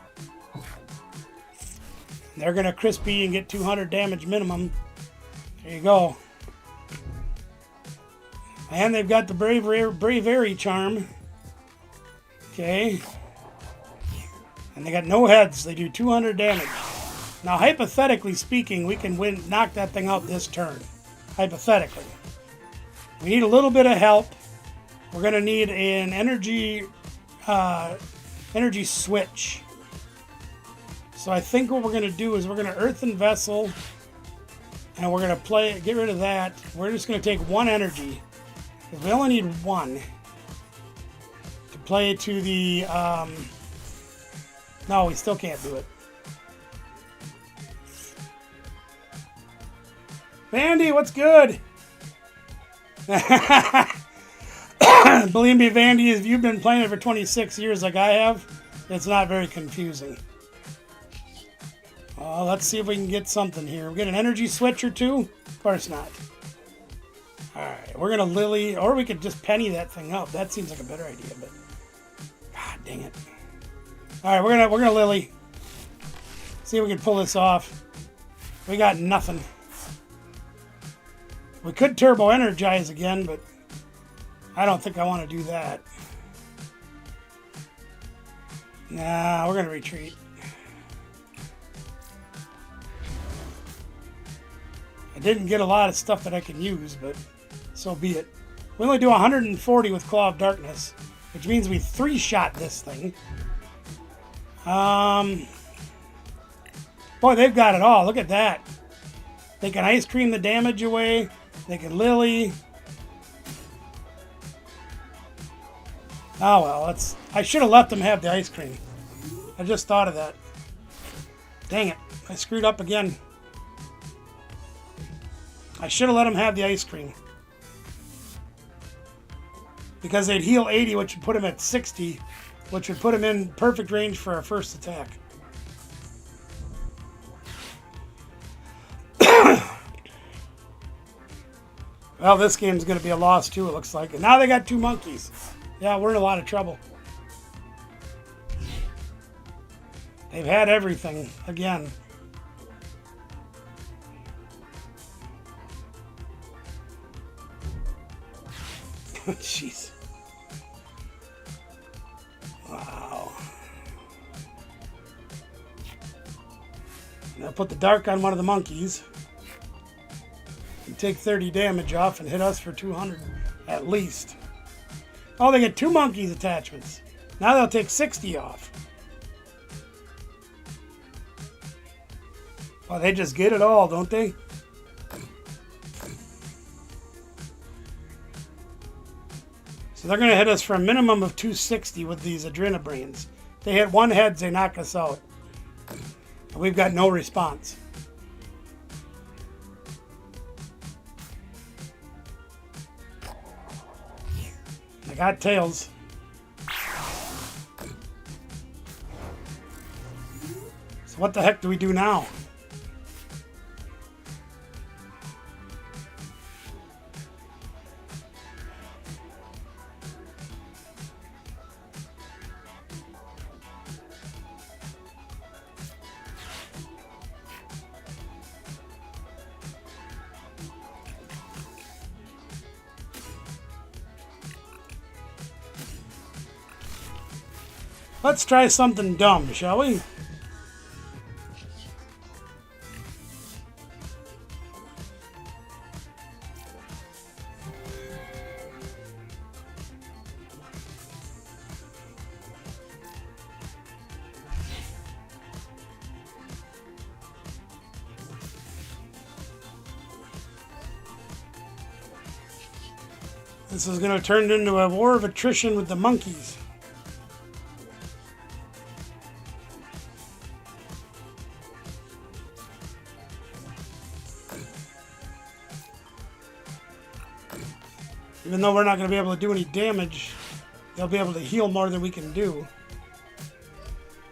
They're going to Crispy and get 200 damage minimum. There you go. And they've got the Bravery Charm. Okay. And they got no heads. They do 200 damage. Now, hypothetically speaking, we can knock that thing out this turn. Hypothetically. We need a little bit of help. We're going to need an energy switch. So I think what we're going to do is we're going to Earthen Vessel. And we're going to get rid of that. We're just going to take 1 energy. Because we only need 1. To play to the... no, we still can't do it. Vandy, what's good? Believe me, Vandy, if you've been playing it for 26 years like I have, it's not very confusing. Let's see if we can get something here. We get an energy switch or 2? Of course not. Alright, we're going to Lily, or we could just penny that thing up. That seems like a better idea, but... God dang it. Alright, we're gonna Lily. See if we can pull this off. We got nothing. We could Turbo Energize again, but I don't think I want to do that. Nah, we're going to retreat. I didn't get a lot of stuff that I can use, but so be it. We only do 140 with Claw of Darkness, which means we 3-shot this thing. Boy, they've got it all. Look at that. They can Ice Cream the damage away. They can Lily. Oh, well, I should have let them have the Ice Cream. I just thought of that. Dang it. I screwed up again. I should have let them have the Ice Cream. Because they'd heal 80, which would put him at 60, which would put him in perfect range for our first attack. Well, this game's going to be a loss too, it looks like. And now they got 2 monkeys. Yeah, we're in a lot of trouble. They've had everything again. Jeez. Wow. Now put the dark on one of the monkeys. And take 30 damage off and hit us for 200 at least. Oh, they get 2 monkeys attachments. Now they'll take 60 off. Well, they just get it all, don't they? So they're going to hit us for a minimum of 260 with these Adrenabrains. They hit 1 heads, they knock us out. And we've got no response. I got tails. So what the heck do we do now? Let's try something dumb, shall we? This is going to turn into a war of attrition with the monkeys. Even though we're not going to be able to do any damage, they'll be able to heal more than we can do.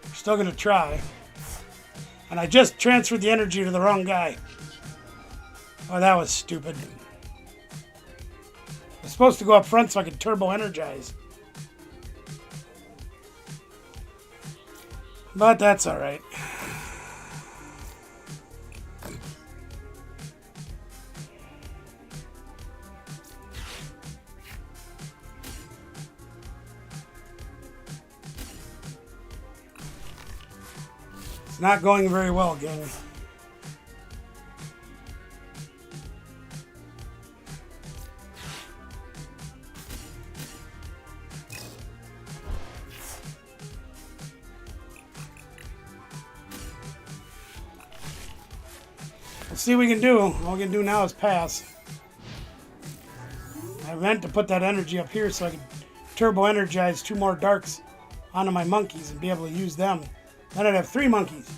We're still going to try. And I just transferred the energy to the wrong guy. Oh, that was stupid. I was supposed to go up front so I could turbo energize. But that's alright. It's not going very well, gang. Let's see what we can do. All we can do now is pass. I meant to put that energy up here so I could turbo energize 2 more darks onto my monkeys and be able to use them. Then I'd have 3 monkeys,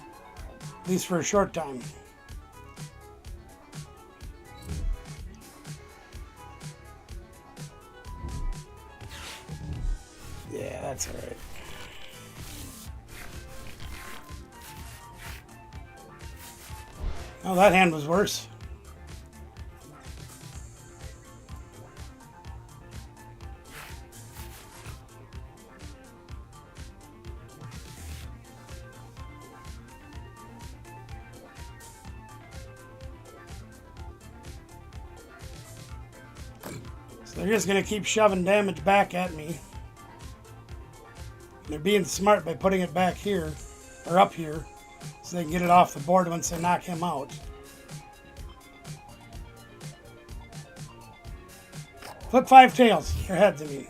at least for a short time. Yeah, that's all right. Oh, that hand was worse. So they're just going to keep shoving damage back at me. They're being smart by putting it back here, or up here, so they can get it off the board once they knock him out. Flip 5 tails, your heads at me.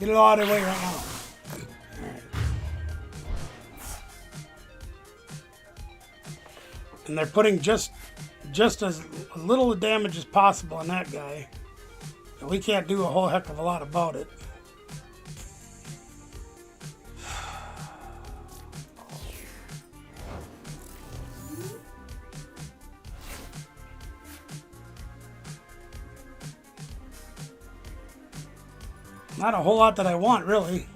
Get it all out of the way right now. Alright. And they're putting just as little damage as possible on that guy. And we can't do a whole heck of a lot about it. Not a whole lot that I want, really.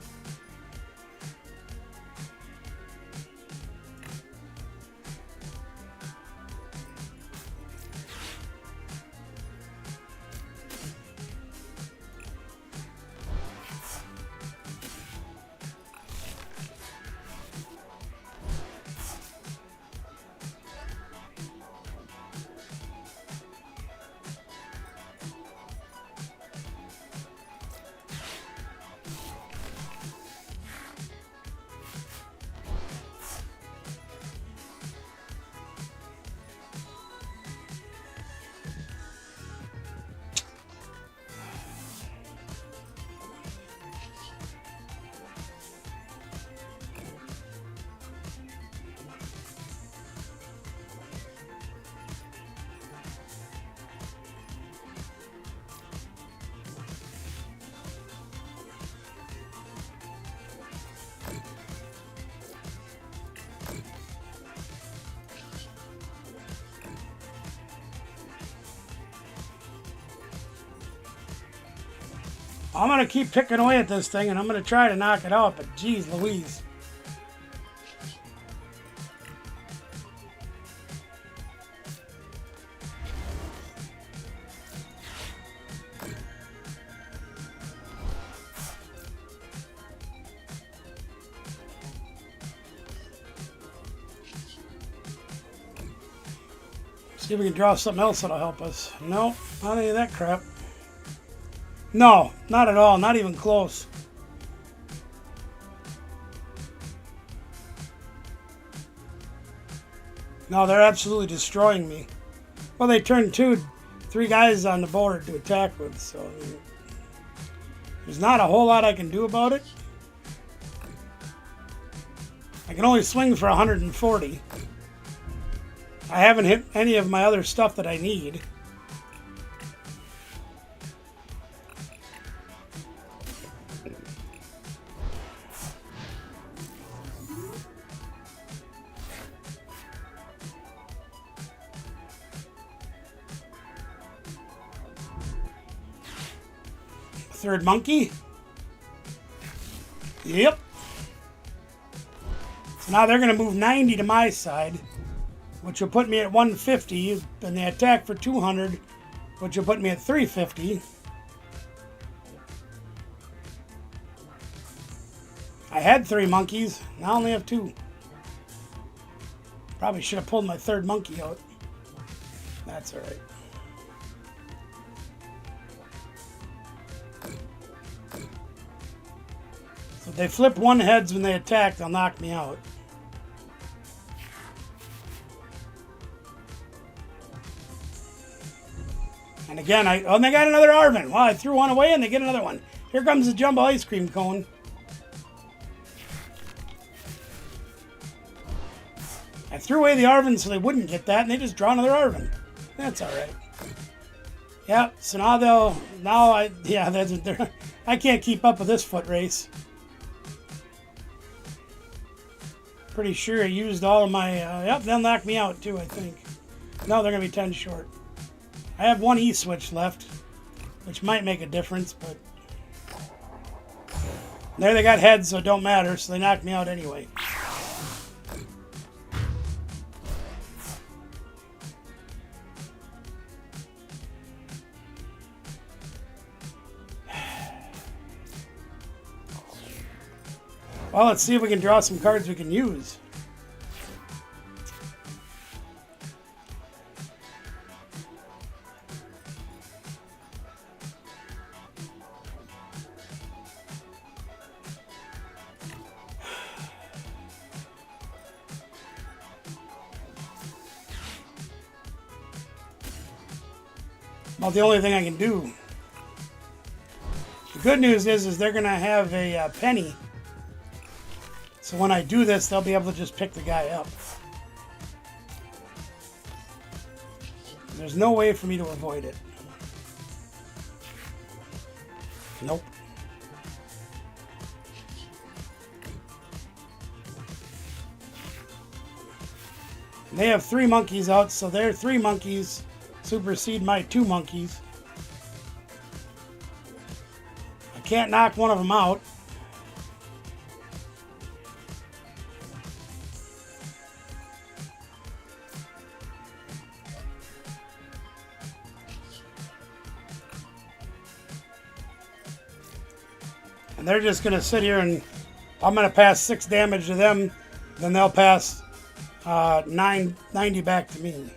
I'm going to keep picking away at this thing, and I'm going to try to knock it out, but geez Louise. See if we can draw something else that'll help us. Nope, not any of that crap. No, not at all. Not even close. No, they're absolutely destroying me. Well, they turned 3 guys on the board to attack with, so I mean, there's not a whole lot I can do about it. I can only swing for 140. I haven't hit any of my other stuff that I need. Third monkey. Yep. So now they're going to move 90 to my side, which will put me at 150. Then they attack for 200, which will put me at 350. I had 3 monkeys. Now I only have 2. Probably should have pulled my third monkey out. That's all right. So if they flip 1 heads when they attack, they'll knock me out. And again, and they got another Arven. Well, I threw one away and they get another one. Here comes the jumbo ice cream cone. I threw away the Arven so they wouldn't get that, and they just draw another Arven. That's all right. Yeah, so now I can't keep up with this foot race. Pretty sure I used all of my, yep, they'll knock me out too, I think. No, they're going to be 10 short. I have 1 E-switch left, which might make a difference, but there they got heads, so it don't matter, so they knocked me out anyway. Well, let's see if we can draw some cards we can use. Well, the only thing I can do. The good news is they're going to have a penny. So when I do this, they'll be able to just pick the guy up. There's no way for me to avoid it. Nope. They have 3 monkeys out, so their 3 monkeys supersede my 2 monkeys. I can't knock one of them out. And they're just going to sit here and I'm going to pass 6 damage to them. Then they'll pass 90 back to me.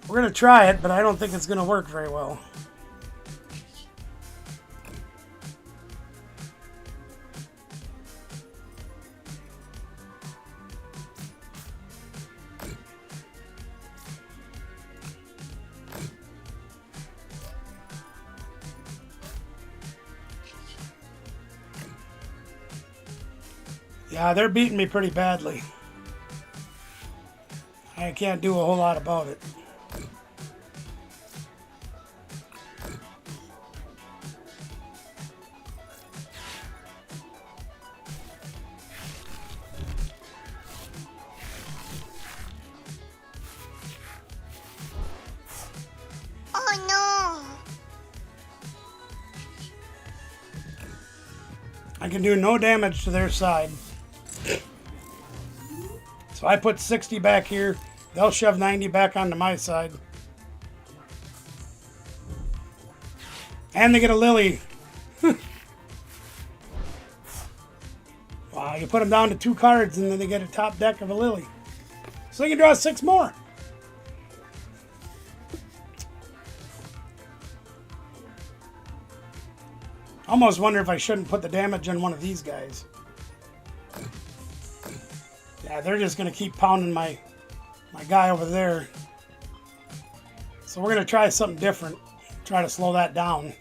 We're going to try it, but I don't think it's going to work very well. Yeah, they're beating me pretty badly. I can't do a whole lot about it. Oh no! I can do no damage to their side. So I put 60 back here. They'll shove 90 back onto my side. And they get a Lily. Wow, you put them down to 2 cards and then they get a top deck of a Lily. So they can draw 6 more. Almost wonder if I shouldn't put the damage on one of these guys. Yeah, they're just going to keep pounding my guy over there. So we're going to try something different. Try to slow that down.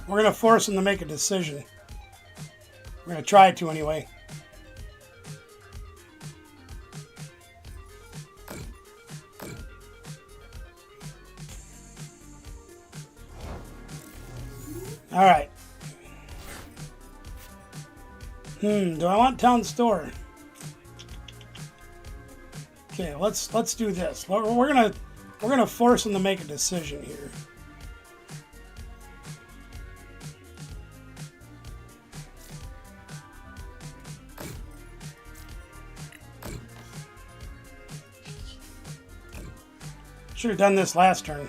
We're going to force them to make a decision. We're going to try to anyway. All right. Do I want town store? Okay, let's do this. We're gonna force them to make a decision here. Should have done this last turn.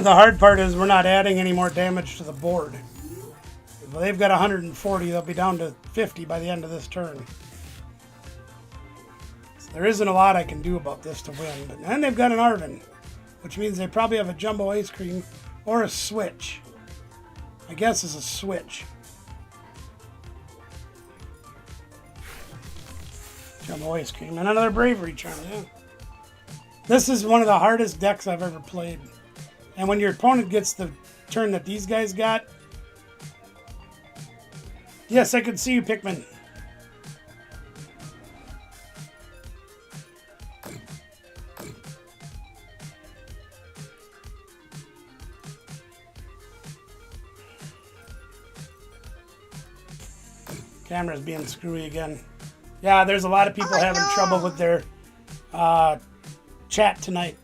The hard part is we're not adding any more damage to the board. If they've got 140, they'll be down to 50 by the end of this turn. So there isn't a lot I can do about this to win. And they've got an Arven, which means they probably have a Jumbo Ice Cream or a Switch. My guess is a Switch. Jumbo Ice Cream and another Bravery Charm, yeah. This is one of the hardest decks I've ever played. And when your opponent gets the turn that these guys got... Yes, I can see you, Pikmin. Camera's being screwy again. Yeah, there's a lot of people having trouble with their chat tonight.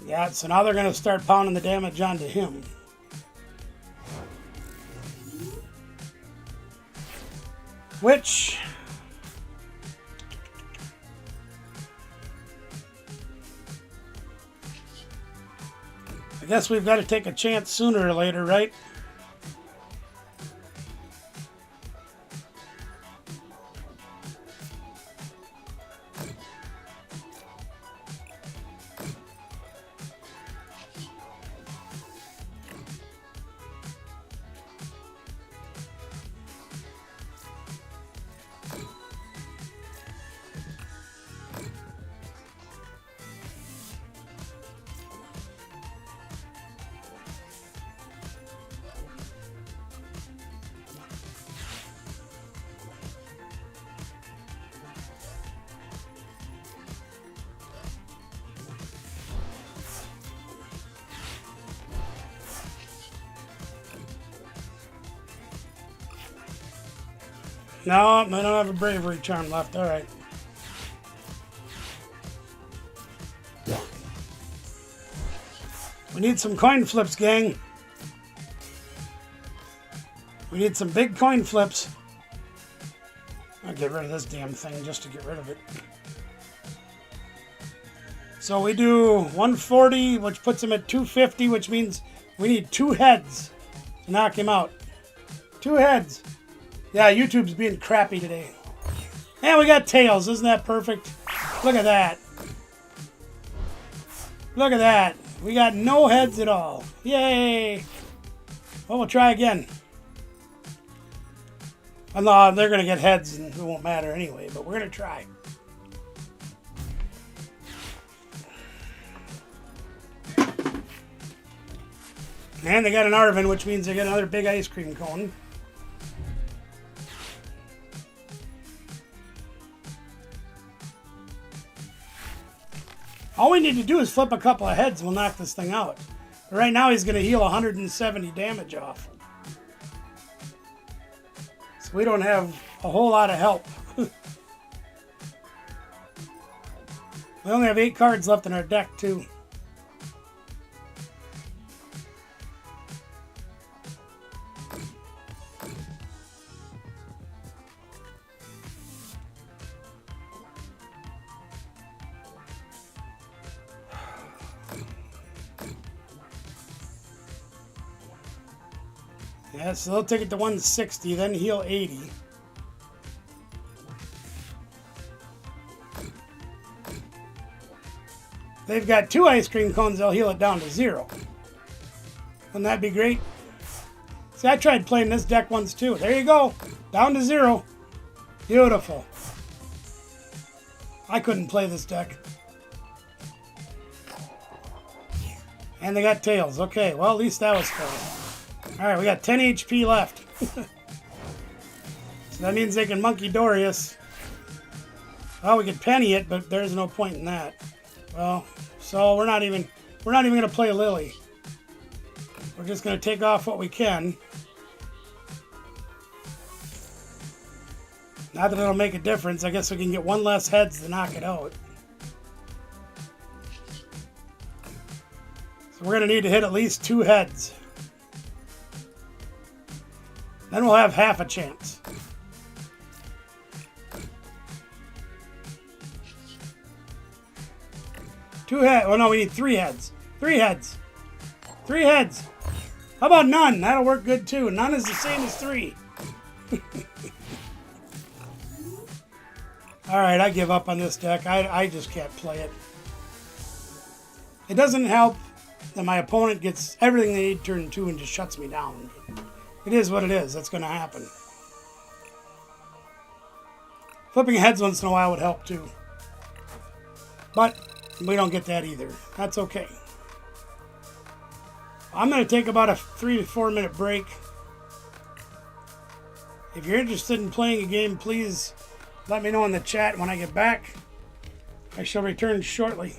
Yeah, so now they're going to start pounding the damage onto him. Which... I guess we've got to take a chance sooner or later, right? No, I don't have a Bravery Charm left. All right. We need some coin flips, gang. We need some big coin flips. I'll get rid of this damn thing just to get rid of it. So we do 140, which puts him at 250, which means we need 2 heads to knock him out. 2 heads. Yeah, YouTube's being crappy today. And we got tails. Isn't that perfect? Look at that. Look at that. We got no heads at all. Yay. Well, we'll try again. No, they're going to get heads and it won't matter anyway, but we're going to try. And they got an Arvin, which means they get another big ice cream cone. All we need to do is flip a couple of heads and we'll knock this thing out. But right now he's going to heal 170 damage off. So we don't have a whole lot of help. We only have 8 cards left in our deck too. Yeah, so they'll take it to 160, then heal 80. They've got 2 ice cream cones, they'll heal it down to 0. Wouldn't that be great? See, I tried playing this deck once too. There you go. Down to 0. Beautiful. I couldn't play this deck. And they got tails. Okay, well, at least that was fun. Alright, we got 10 HP left. So that means they can Monkey Dorius. Well, we could penny it, but there's no point in that. Well, so we're not even going to play Lily. We're just going to take off what we can. Not that it'll make a difference. I guess we can get 1 less heads to knock it out. So we're going to need to hit at least 2 heads. Then we'll have half a chance. Two heads. Oh no, we need 3 heads. 3 heads. 3 heads. How about none? That'll work good too. None is the same as 3. Alright, I give up on this deck. I just can't play it. It doesn't help that my opponent gets everything they need turn 2 and just shuts me down. It is what it is. That's going to happen. Flipping heads once in a while would help too. But we don't get that either. That's okay. I'm going to take about a 3 to 4 minute break. If you're interested in playing a game, please let me know in the chat when I get back. I shall return shortly.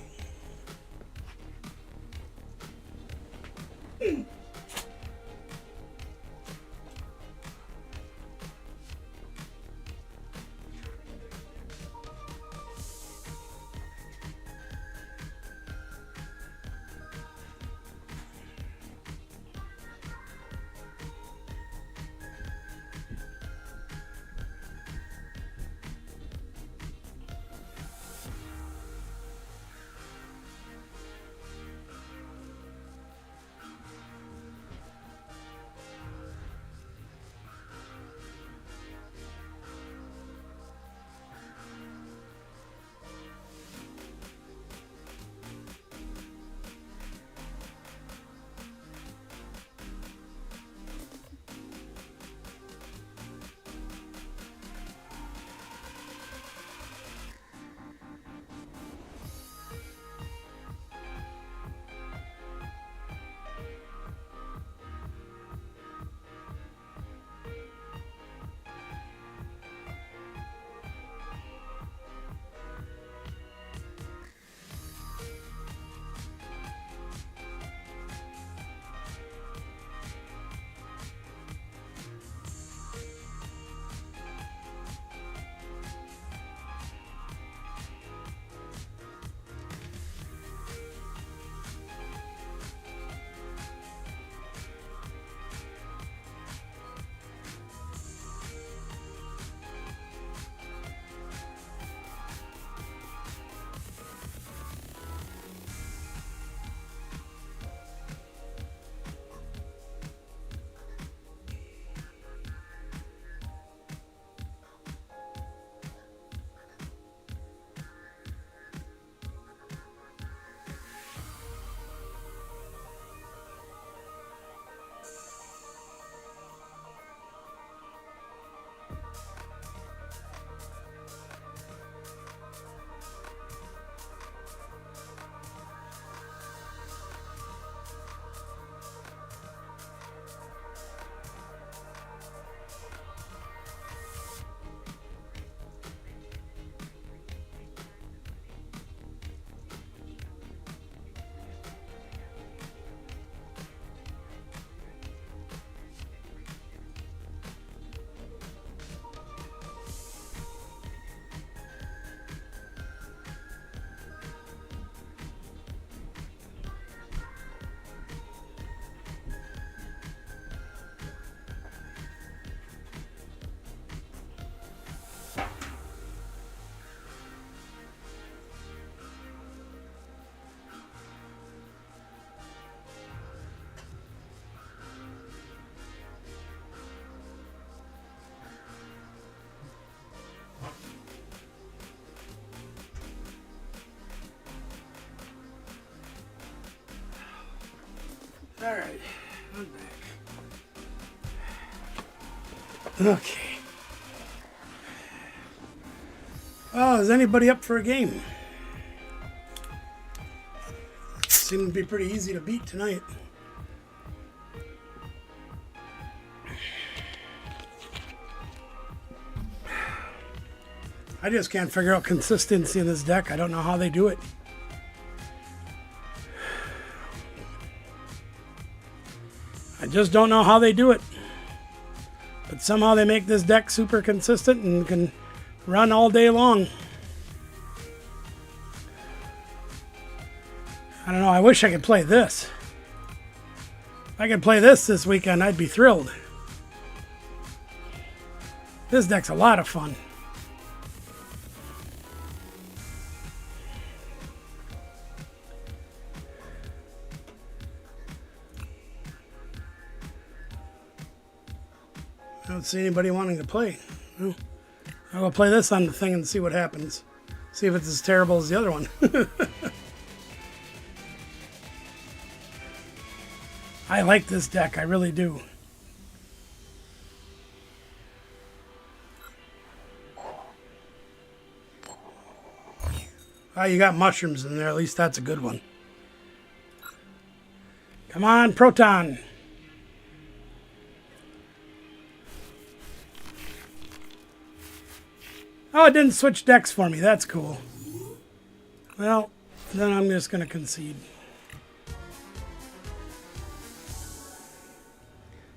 All right, I'm back. Okay. Well, is anybody up for a game? Seemed to be pretty easy to beat tonight. I just can't figure out consistency in this deck. I don't know how they do it. I just don't know how they do it. But somehow they make this deck super consistent and can run all day long. I don't know. I wish I could play this. If I could play this weekend, I'd be thrilled. This deck's a lot of fun. I don't see anybody wanting to play. Well, I'll play this on the thing and see what happens. See if it's as terrible as the other one. I like this deck, I really do. Oh, you got mushrooms in there, at least that's a good one. Come on, Proton. Oh, it didn't switch decks for me, that's cool. Well, then I'm just going to concede.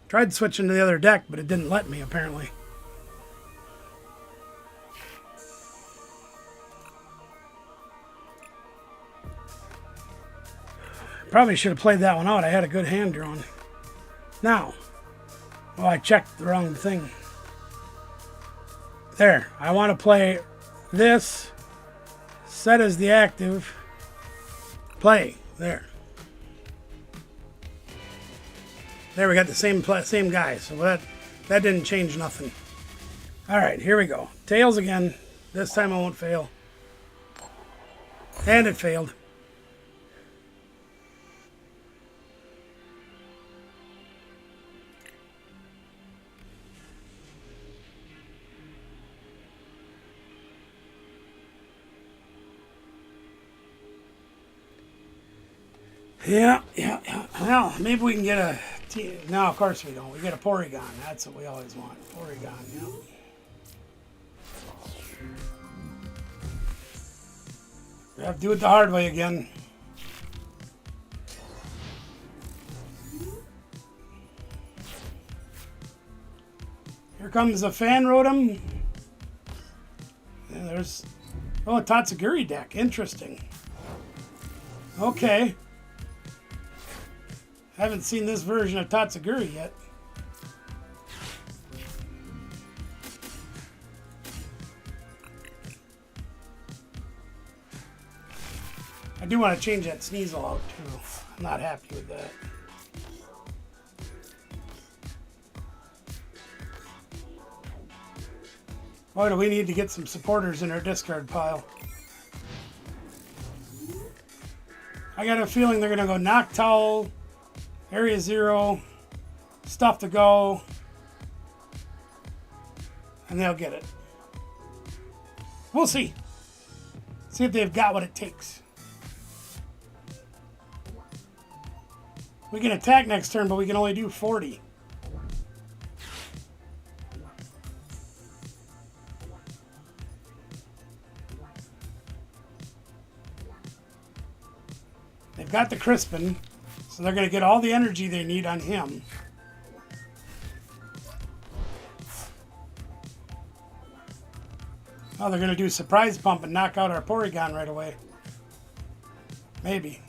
Tried switching to the other deck, but it didn't let me, apparently. Probably should have played that one out. I had a good hand drawn. Now, oh, I checked the wrong thing. There, I want to play this. Set as the active. Play, there. There, we got the same guy, so that didn't change nothing. All right, here we go. Tails again. This time I won't fail. And it failed. Yeah. Well, maybe we can get a... No, of course we don't. We get a Porygon. That's what we always want. Porygon, yeah. We have to do it the hard way again. Here comes a Fan Rotom. And there's... Oh, a Tatsugiri deck. Interesting. Okay. Haven't seen this version of Tatsugiri yet. I do want to change that Sneasel out too. I'm not happy with that. Boy, do we need to get some supporters in our discard pile. I got a feeling they're going to go Noctowl, Area Zero, Stuff to Go, and they'll get it. We'll see. See if they've got what it takes. We can attack next turn, but we can only do 40. They've got the Crispin, so they're going to get all the energy they need on him. Oh, they're going to do Surprise Pump and knock out our Porygon right away. Maybe.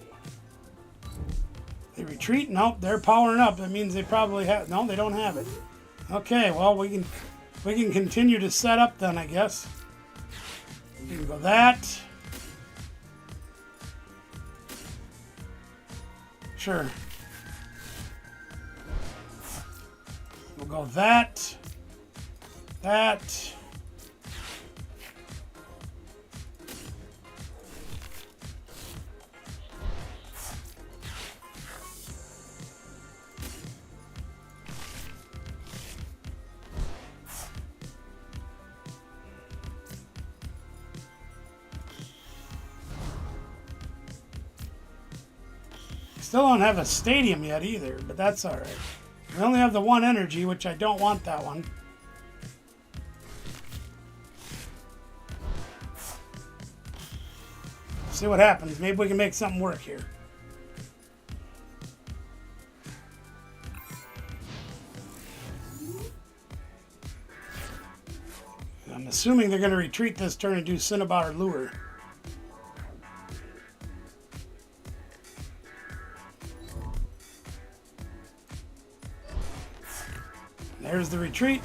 They retreat? Nope, they're powering up. That means they probably have... No, they don't have it. Okay, well, we can continue to set up then, I guess. We can go that. Sure. We'll go that. That. Still don't have a stadium yet either, but that's alright. We only have the one energy, which I don't want that one. See what happens. Maybe we can make something work here. I'm assuming they're going to retreat this turn and do Cinnabar Lure. There's the retreat.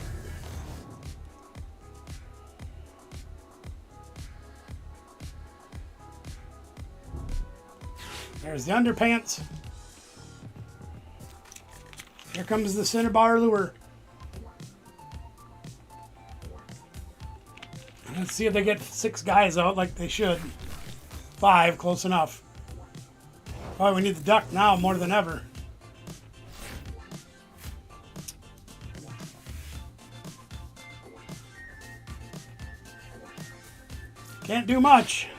There's the underpants. Here comes the Cinnabar Lure. Let's see if they get 6 guys out like they should. 5, close enough. Oh, we need the duck now more than ever. Can't do much.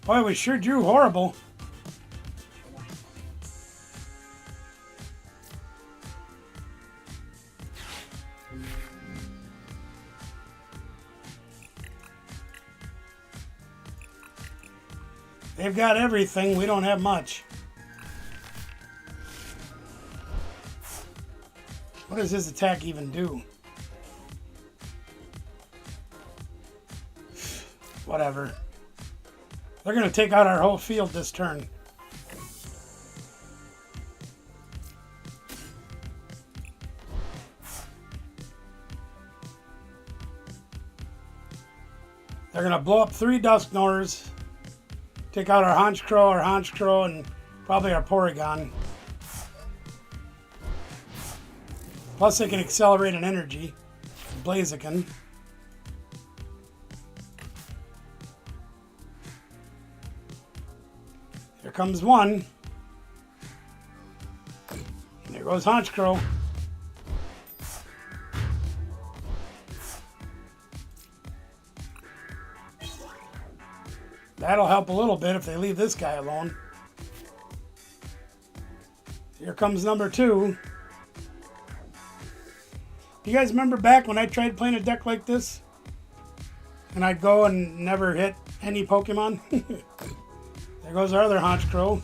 Boy, we sure drew horrible. They've got everything. We don't have much. What does his attack even do? Whatever. They're going to take out our whole field this turn. They're going to blow up 3 Dusknors. Take out our Honchkrow, and probably our Porygon. Plus they can accelerate an energy. Blaziken. Here comes one. And there goes Honchkrow. That'll help a little bit if they leave this guy alone. Here comes number 2. You guys remember back when I tried playing a deck like this? And I'd go and never hit any Pokemon? There goes our other Honchkrow.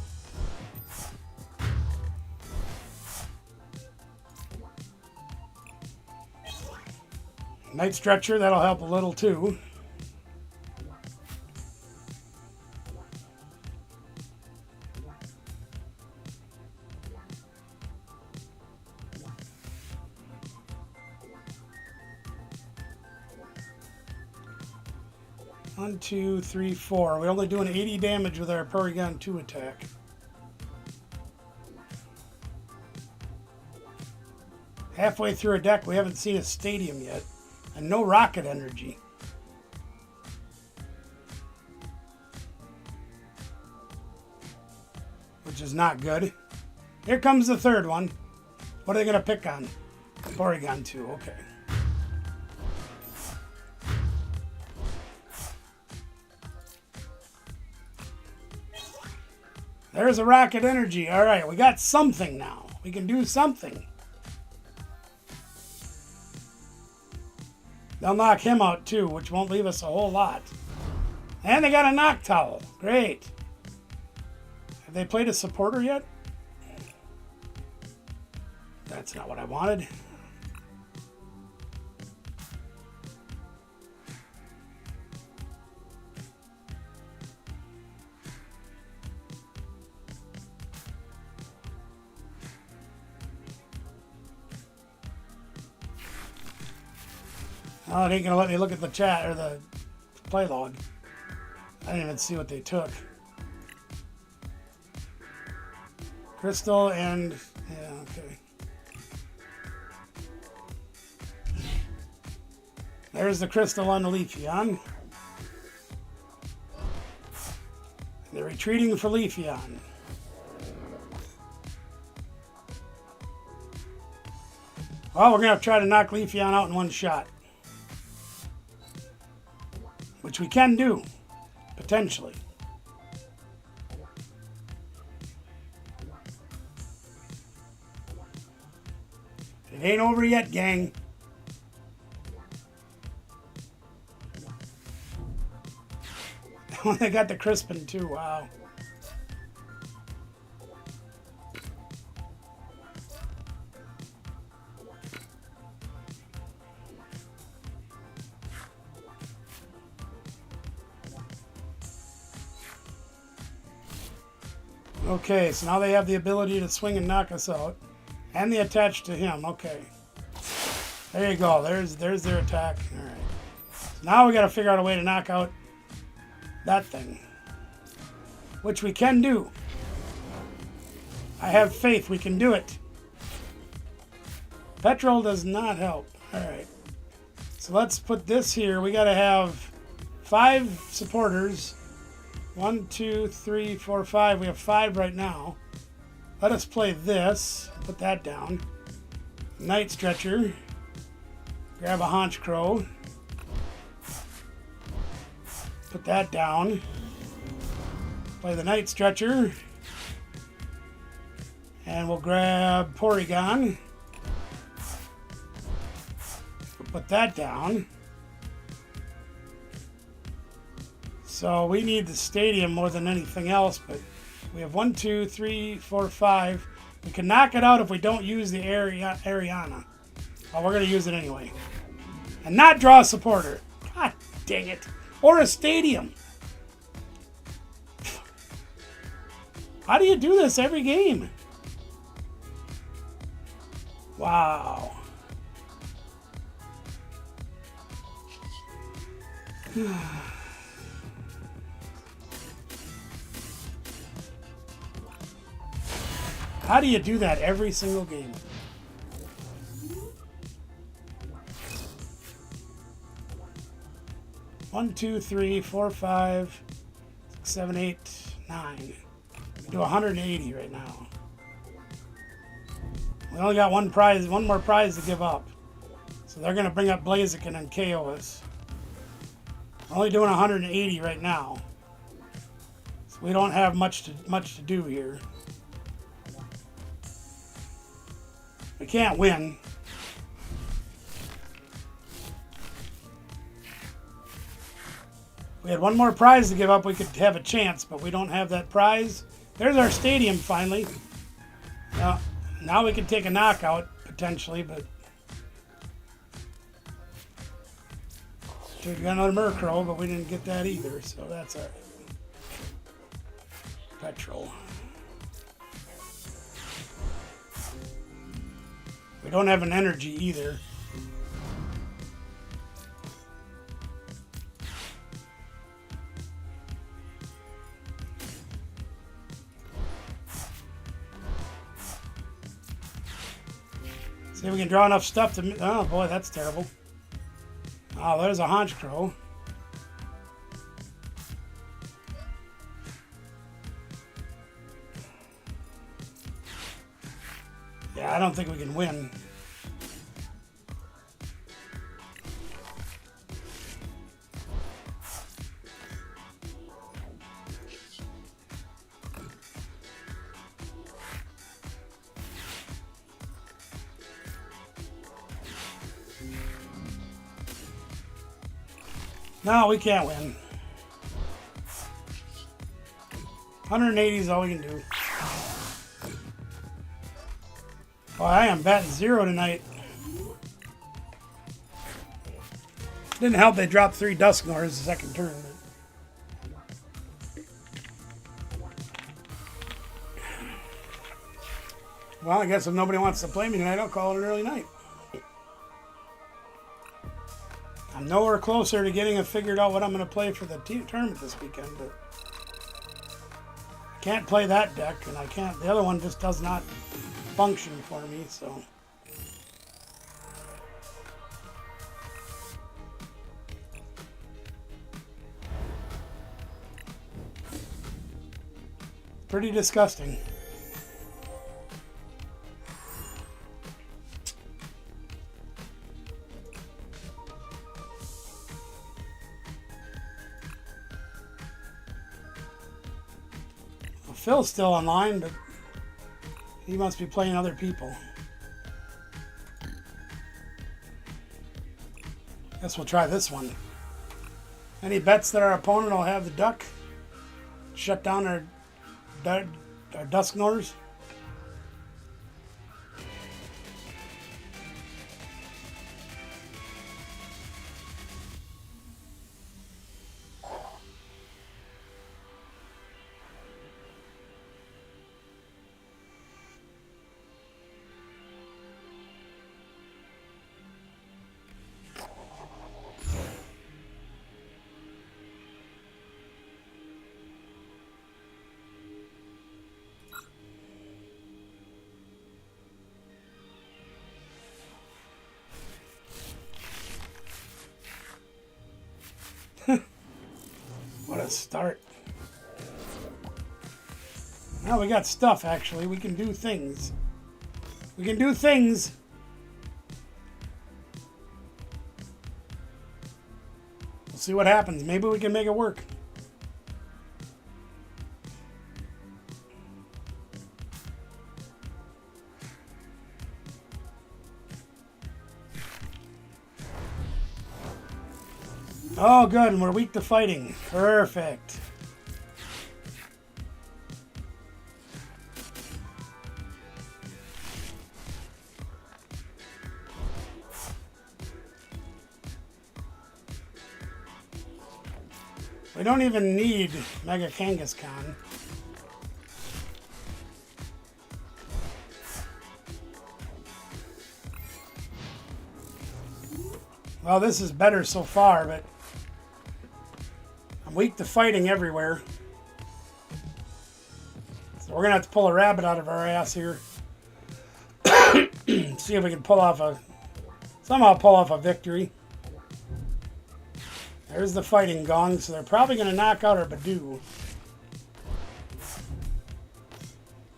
Night Stretcher, that'll help a little too. One, 2, 3, 4. We're only doing 80 damage with our Porygon 2 attack. Halfway through a deck, we haven't seen a stadium yet. And no rocket energy. Which is not good. Here comes the third one. What are they going to pick on? Porygon 2, okay. There's a rocket energy. All right, we got something now. We can do something. They'll knock him out too, which won't leave us a whole lot. And they got a Noctowl. Great. Have they played a supporter yet? That's not what I wanted. Oh, it ain't gonna let me look at the chat or the play log. I didn't even see what they took. Crystal and yeah, okay. There's the Crystal on the Leafeon. They're retreating for Leafeon. Well, we're gonna try to knock Leafeon out in one shot. which we can do, potentially. It ain't over yet, gang. They got the Crispin too, wow. Okay, so now they have the ability to swing and knock us out. And they attach to him, okay. There you go, there's their attack. Alright. So now we gotta figure out a way to knock out that thing. Which we can do. I have faith we can do it. Petrol does not help. Alright. So let's put this here. We gotta have 5 supporters. 1, 2, 3, 4, 5. We have 5 right now. Let us play this. Put that down. Night Stretcher. Grab a Haunch Crow. Put that down. Play the Night Stretcher. And we'll grab Porygon. Put that down. So we need the stadium more than anything else, but we have 1, 2, 3, 4, 5. We can knock it out if we don't use the Ariana. Oh, we're going to use it anyway. And not draw a supporter. God dang it. Or a stadium. How do you do this every game? Wow. How do you do that every single game? One, 2, 3, 4, 5, 6, 7, 8, 9. We do 180 right now. We only got one more prize to give up. So they're gonna bring up Blaziken and KO us. We're only doing 180 right now. So we don't have much to do here. We can't win. If we had one more prize to give up, we could have a chance, but we don't have that prize. There's our stadium finally. Now we can take a knockout, potentially, but we got another Murkrow, but we didn't get that either, so that's all right. Petrol. We don't have an energy either. See if we can draw enough stuff to... Oh boy, that's terrible. Oh, there's a Honchkrow. Yeah, I don't think we can win. No, we can't win. 180 is all we can do. Oh, I am batting 0 tonight. Didn't help they dropped 3 Dusknors the second turn. Well, I guess if nobody wants to play me tonight, I'll call it an early night. I'm nowhere closer to getting figured out what I'm going to play for the tournament this weekend, but I can't play that deck, and I can't. The other one just does not function for me, so. Pretty disgusting. Phil's still online, but he must be playing other people. Guess we'll try this one. Any bets that our opponent will have the duck shut down our Dusknors? What a start. Now we got stuff, actually. We can do things. We can do things. We'll see what happens. Maybe we can make it work. Oh, good, and we're weak to fighting. Perfect. We don't even need Mega Kangaskhan. Well, this is better so far, but I'm weak to fighting everywhere. So we're going to have to pull a rabbit out of our ass here. See if we can somehow pull off a victory. There's the fighting gong, so they're probably going to knock out our Badoo.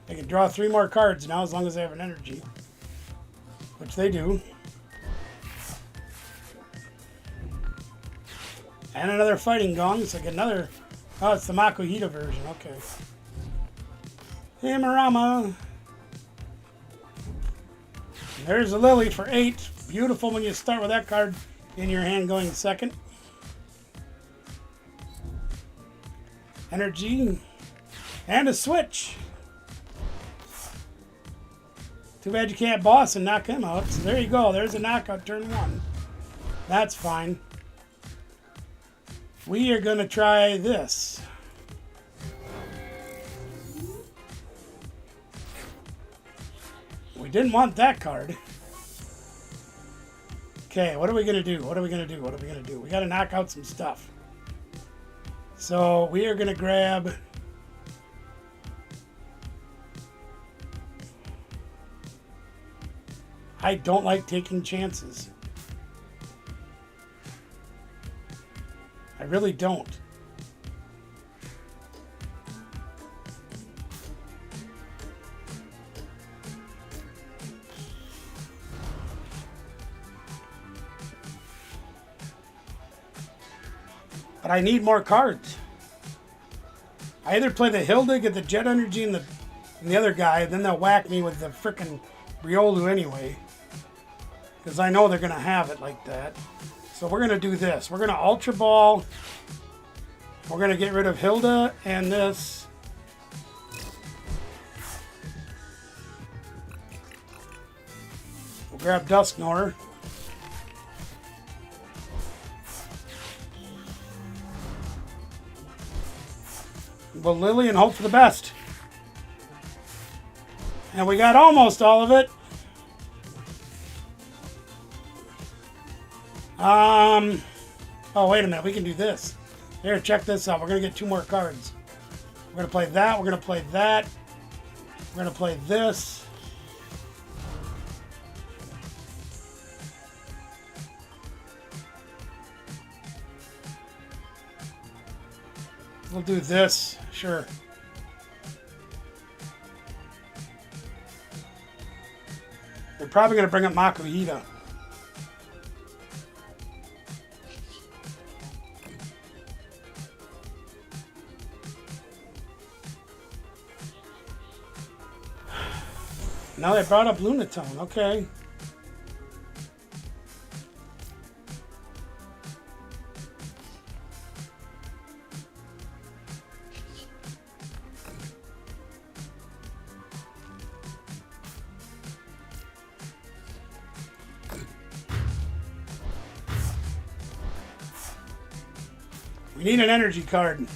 They can draw 3 more cards now as long as they have an energy. Which they do. And another fighting gong. It's like another... Oh, it's the Makuhita version. Okay. Hammerama. There's a Lily for 8. Beautiful when you start with that card in your hand going second. Energy. And a switch. Too bad you can't boss and knock him out. So there you go. There's a knockout turn 1. That's fine. We are going to try this. We didn't want that card. Okay, what are we going to do? What are we going to do? What are we going to do? We got to knock out some stuff. So we are going to grab... I don't like taking chances. I really don't. But I need more cards. I either play the Hilda, get the Jet Energy and the other guy, then they'll whack me with the frickin' Riolu anyway. Because I know they're going to have it like that. So we're going to do this. We're going to Ultra Ball. We're going to get rid of Hilda and this. We'll grab Dusknoir. We'll Lily and hope for the best. And we got almost all of it. Oh, wait a minute. We can do this. Here, check this out. We're going to get 2 more cards. We're going to play that. We're going to play that. We're going to play this. We'll do this. Sure. They're probably going to bring up Makuhita. Now they brought up Lunatone. Okay. We need an energy card.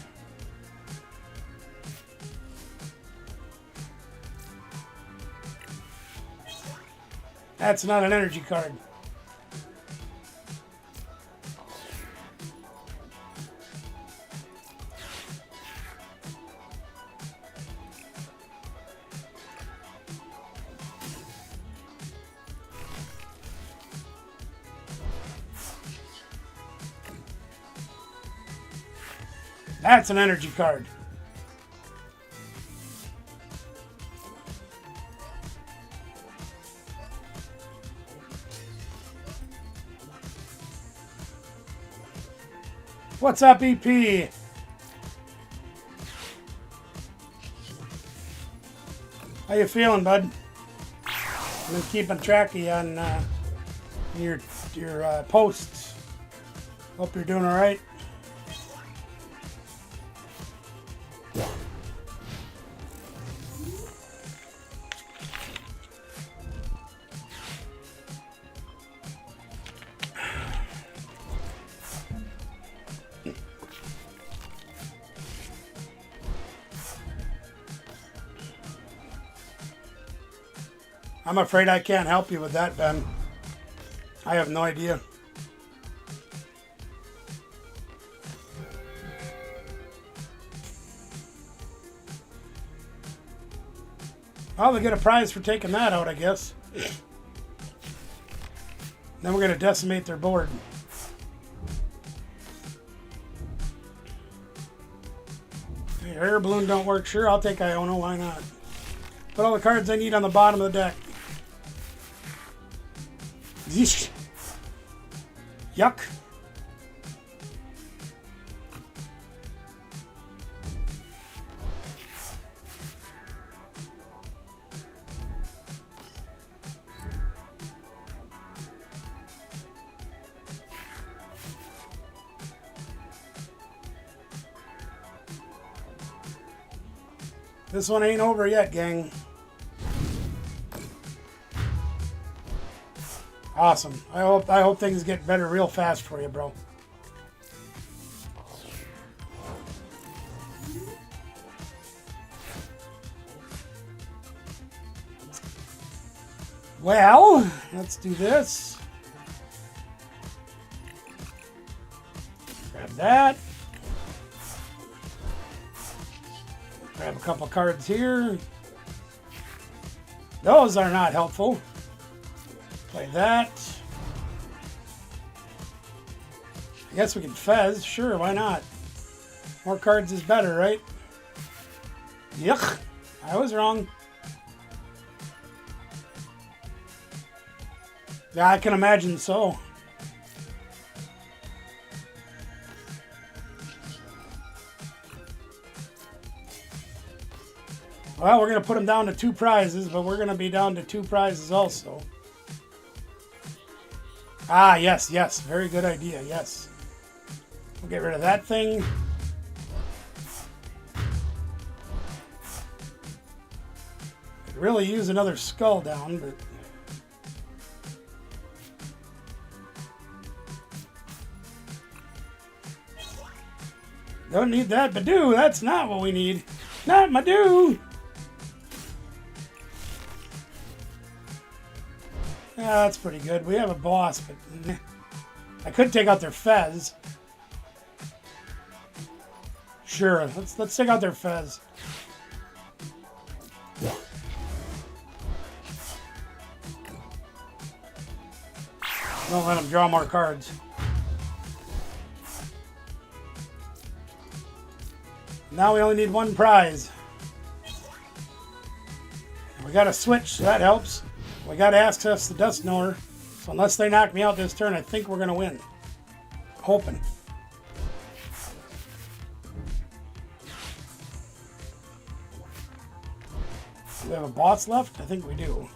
That's not an energy card. That's an energy card. What's up, EP? How you feeling, bud? I've been keeping track of you on your posts. Hope you're doing all right. I'm afraid I can't help you with that, Ben. I have no idea. Well, they get a prize for taking that out, I guess. Then we're going to decimate their board. Hey, air balloon don't work. Sure, I'll take Iono. Why not? Put all the cards I need on the bottom of the deck. Yeesh. Yuck. This one ain't over yet, gang. Awesome. I hope things get better real fast for you, bro. Well, let's do this. Grab that. Grab a couple cards here. Those are not helpful. Play that. I guess we can fez. Sure, why not? More cards is better, right? Yuck. I was wrong. Yeah, I can imagine so. Well, we're going to put them down to 2 prizes, but we're going to be down to 2 prizes also. Ah, yes, yes. Very good idea, yes. We'll get rid of that thing. Could really use another skull down, but... Don't need that Badoo. That's not what we need. Not Madoo. Yeah, that's pretty good. We have a boss, but I could take out their fez. Sure, let's take out their fez. Don't let them draw more cards. Now we only need 1 prize. We got a switch, so that helps. We got access to Dust Knower, so unless they knock me out this turn, I think we're going to win. Hoping. Do we have a boss left? I think we do.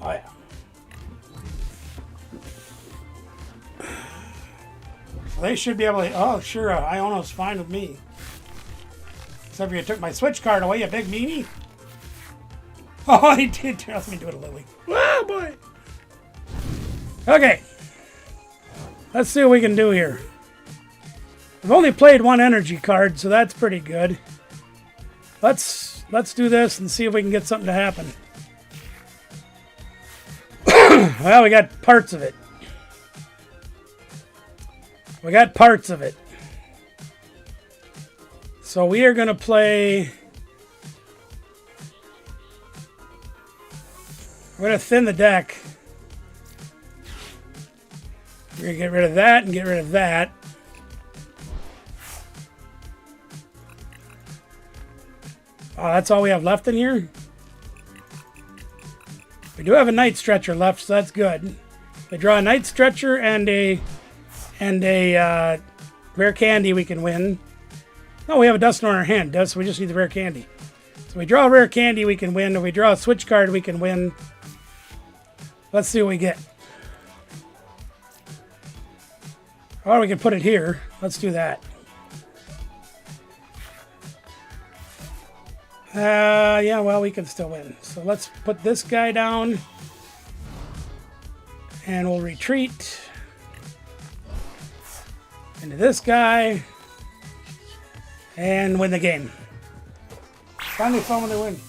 Oh, yeah. So they should be able to... Oh, sure, Iono's fine with me. Except for you took my Switch card away, you big meanie. Oh, he did. Let me do it, Lily. Oh, boy. Okay. Let's see what we can do here. I've only played one energy card, so that's pretty good. Let's do this and see if we can get something to happen. Well, we got parts of it. We got parts of it. So we are going to play... We're going to thin the deck. We're going to get rid of that and get rid of that. Oh, that's all we have left in here? We do have a Night Stretcher left, so that's good. We draw a Night Stretcher and a rare candy we can win. No, we have a Dusknoir in our hand, so we just need the rare candy. So we draw a rare candy we can win. If we draw a Switch card we can win. Let's see what we get. Or we can put it here. Let's do that. Yeah, well, we can still win. So let's put this guy down. And we'll retreat into this guy. And win the game. Finally fun when they win.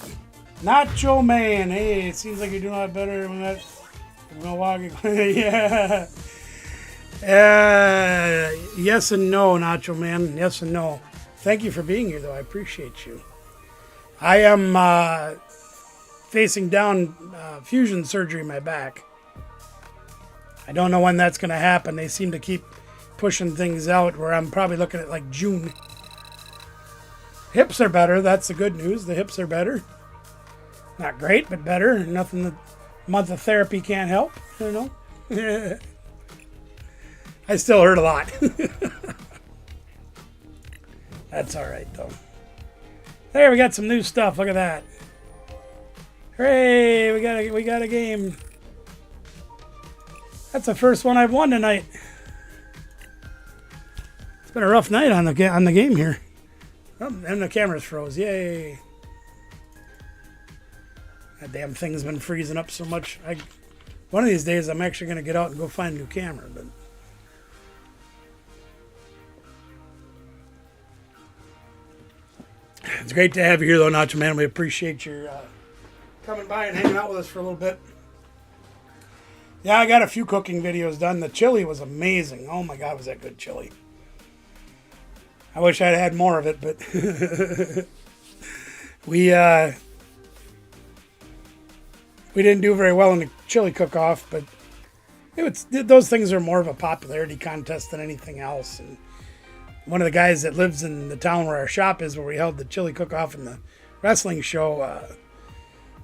Nacho Man. Hey, it seems like you're doing a lot better when that... Yeah. Yes and no, Nacho Man. Yes and no. Thank you for being here, though. I appreciate you. I am facing down fusion surgery in my back. I don't know when that's going to happen. They seem to keep pushing things out where I'm probably looking at like June. Hips are better. That's the good news. The hips are better. Not great, but better. Nothing that a month of therapy can't help. You know. I still hurt a lot. That's all right, though. There, we got some new stuff. Look at that. Hooray! We got a game. That's the first one I've won tonight. It's been a rough night on the game here. Oh, and the camera's froze. Yay! That damn thing's been freezing up so much. One of these days, I'm actually going to get out and go find a new camera. But it's great to have you here, though, Nacho Man. We appreciate your coming by and hanging out with us for a little bit. Yeah, I got a few cooking videos done. The chili was amazing. Oh, my God, was that good chili. I wish I'd had more of it, but we didn't do very well in the chili cook-off, but those things are more of a popularity contest than anything else. And one of the guys that lives in the town where our shop is, where we held the chili cook-off and the wrestling show,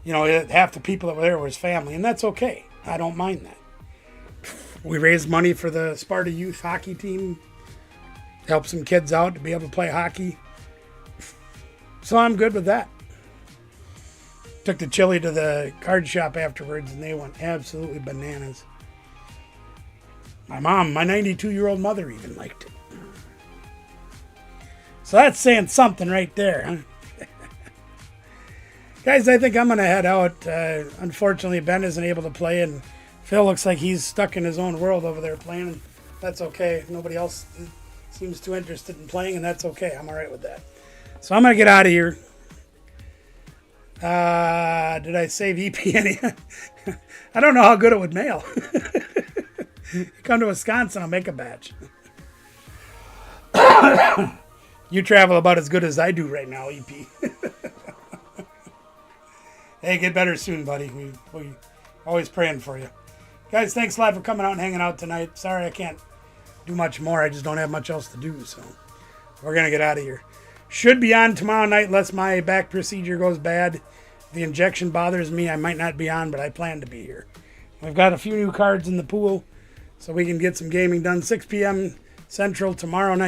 half the people that were there were his family, and that's okay. I don't mind that. We raised money for the Sparta youth hockey team, help some kids out to be able to play hockey. So I'm good with that. Took the chili to the card shop afterwards, and they went absolutely bananas. My mom, my 92-year-old mother, even liked it. So that's saying something right there, huh? Guys, I think I'm going to head out. Unfortunately, Ben isn't able to play, and Phil looks like he's stuck in his own world over there playing. And that's okay. Nobody else seems too interested in playing, and that's okay. I'm all right with that. So I'm going to get out of here. Did I save EP? I don't know how good it would mail. Come to Wisconsin, I'll make a batch. You travel about as good as I do right now, EP. Hey, get better soon, buddy. We always praying for you. Guys, thanks a lot for coming out and hanging out tonight. Sorry I can't do much more. I just don't have much else to do, so we're going to get out of here. Should be on tomorrow night unless my back procedure goes bad. If the injection bothers me, I might not be on, but I plan to be here. We've got a few new cards in the pool, so we can get some gaming done. 6 p.m. Central tomorrow night.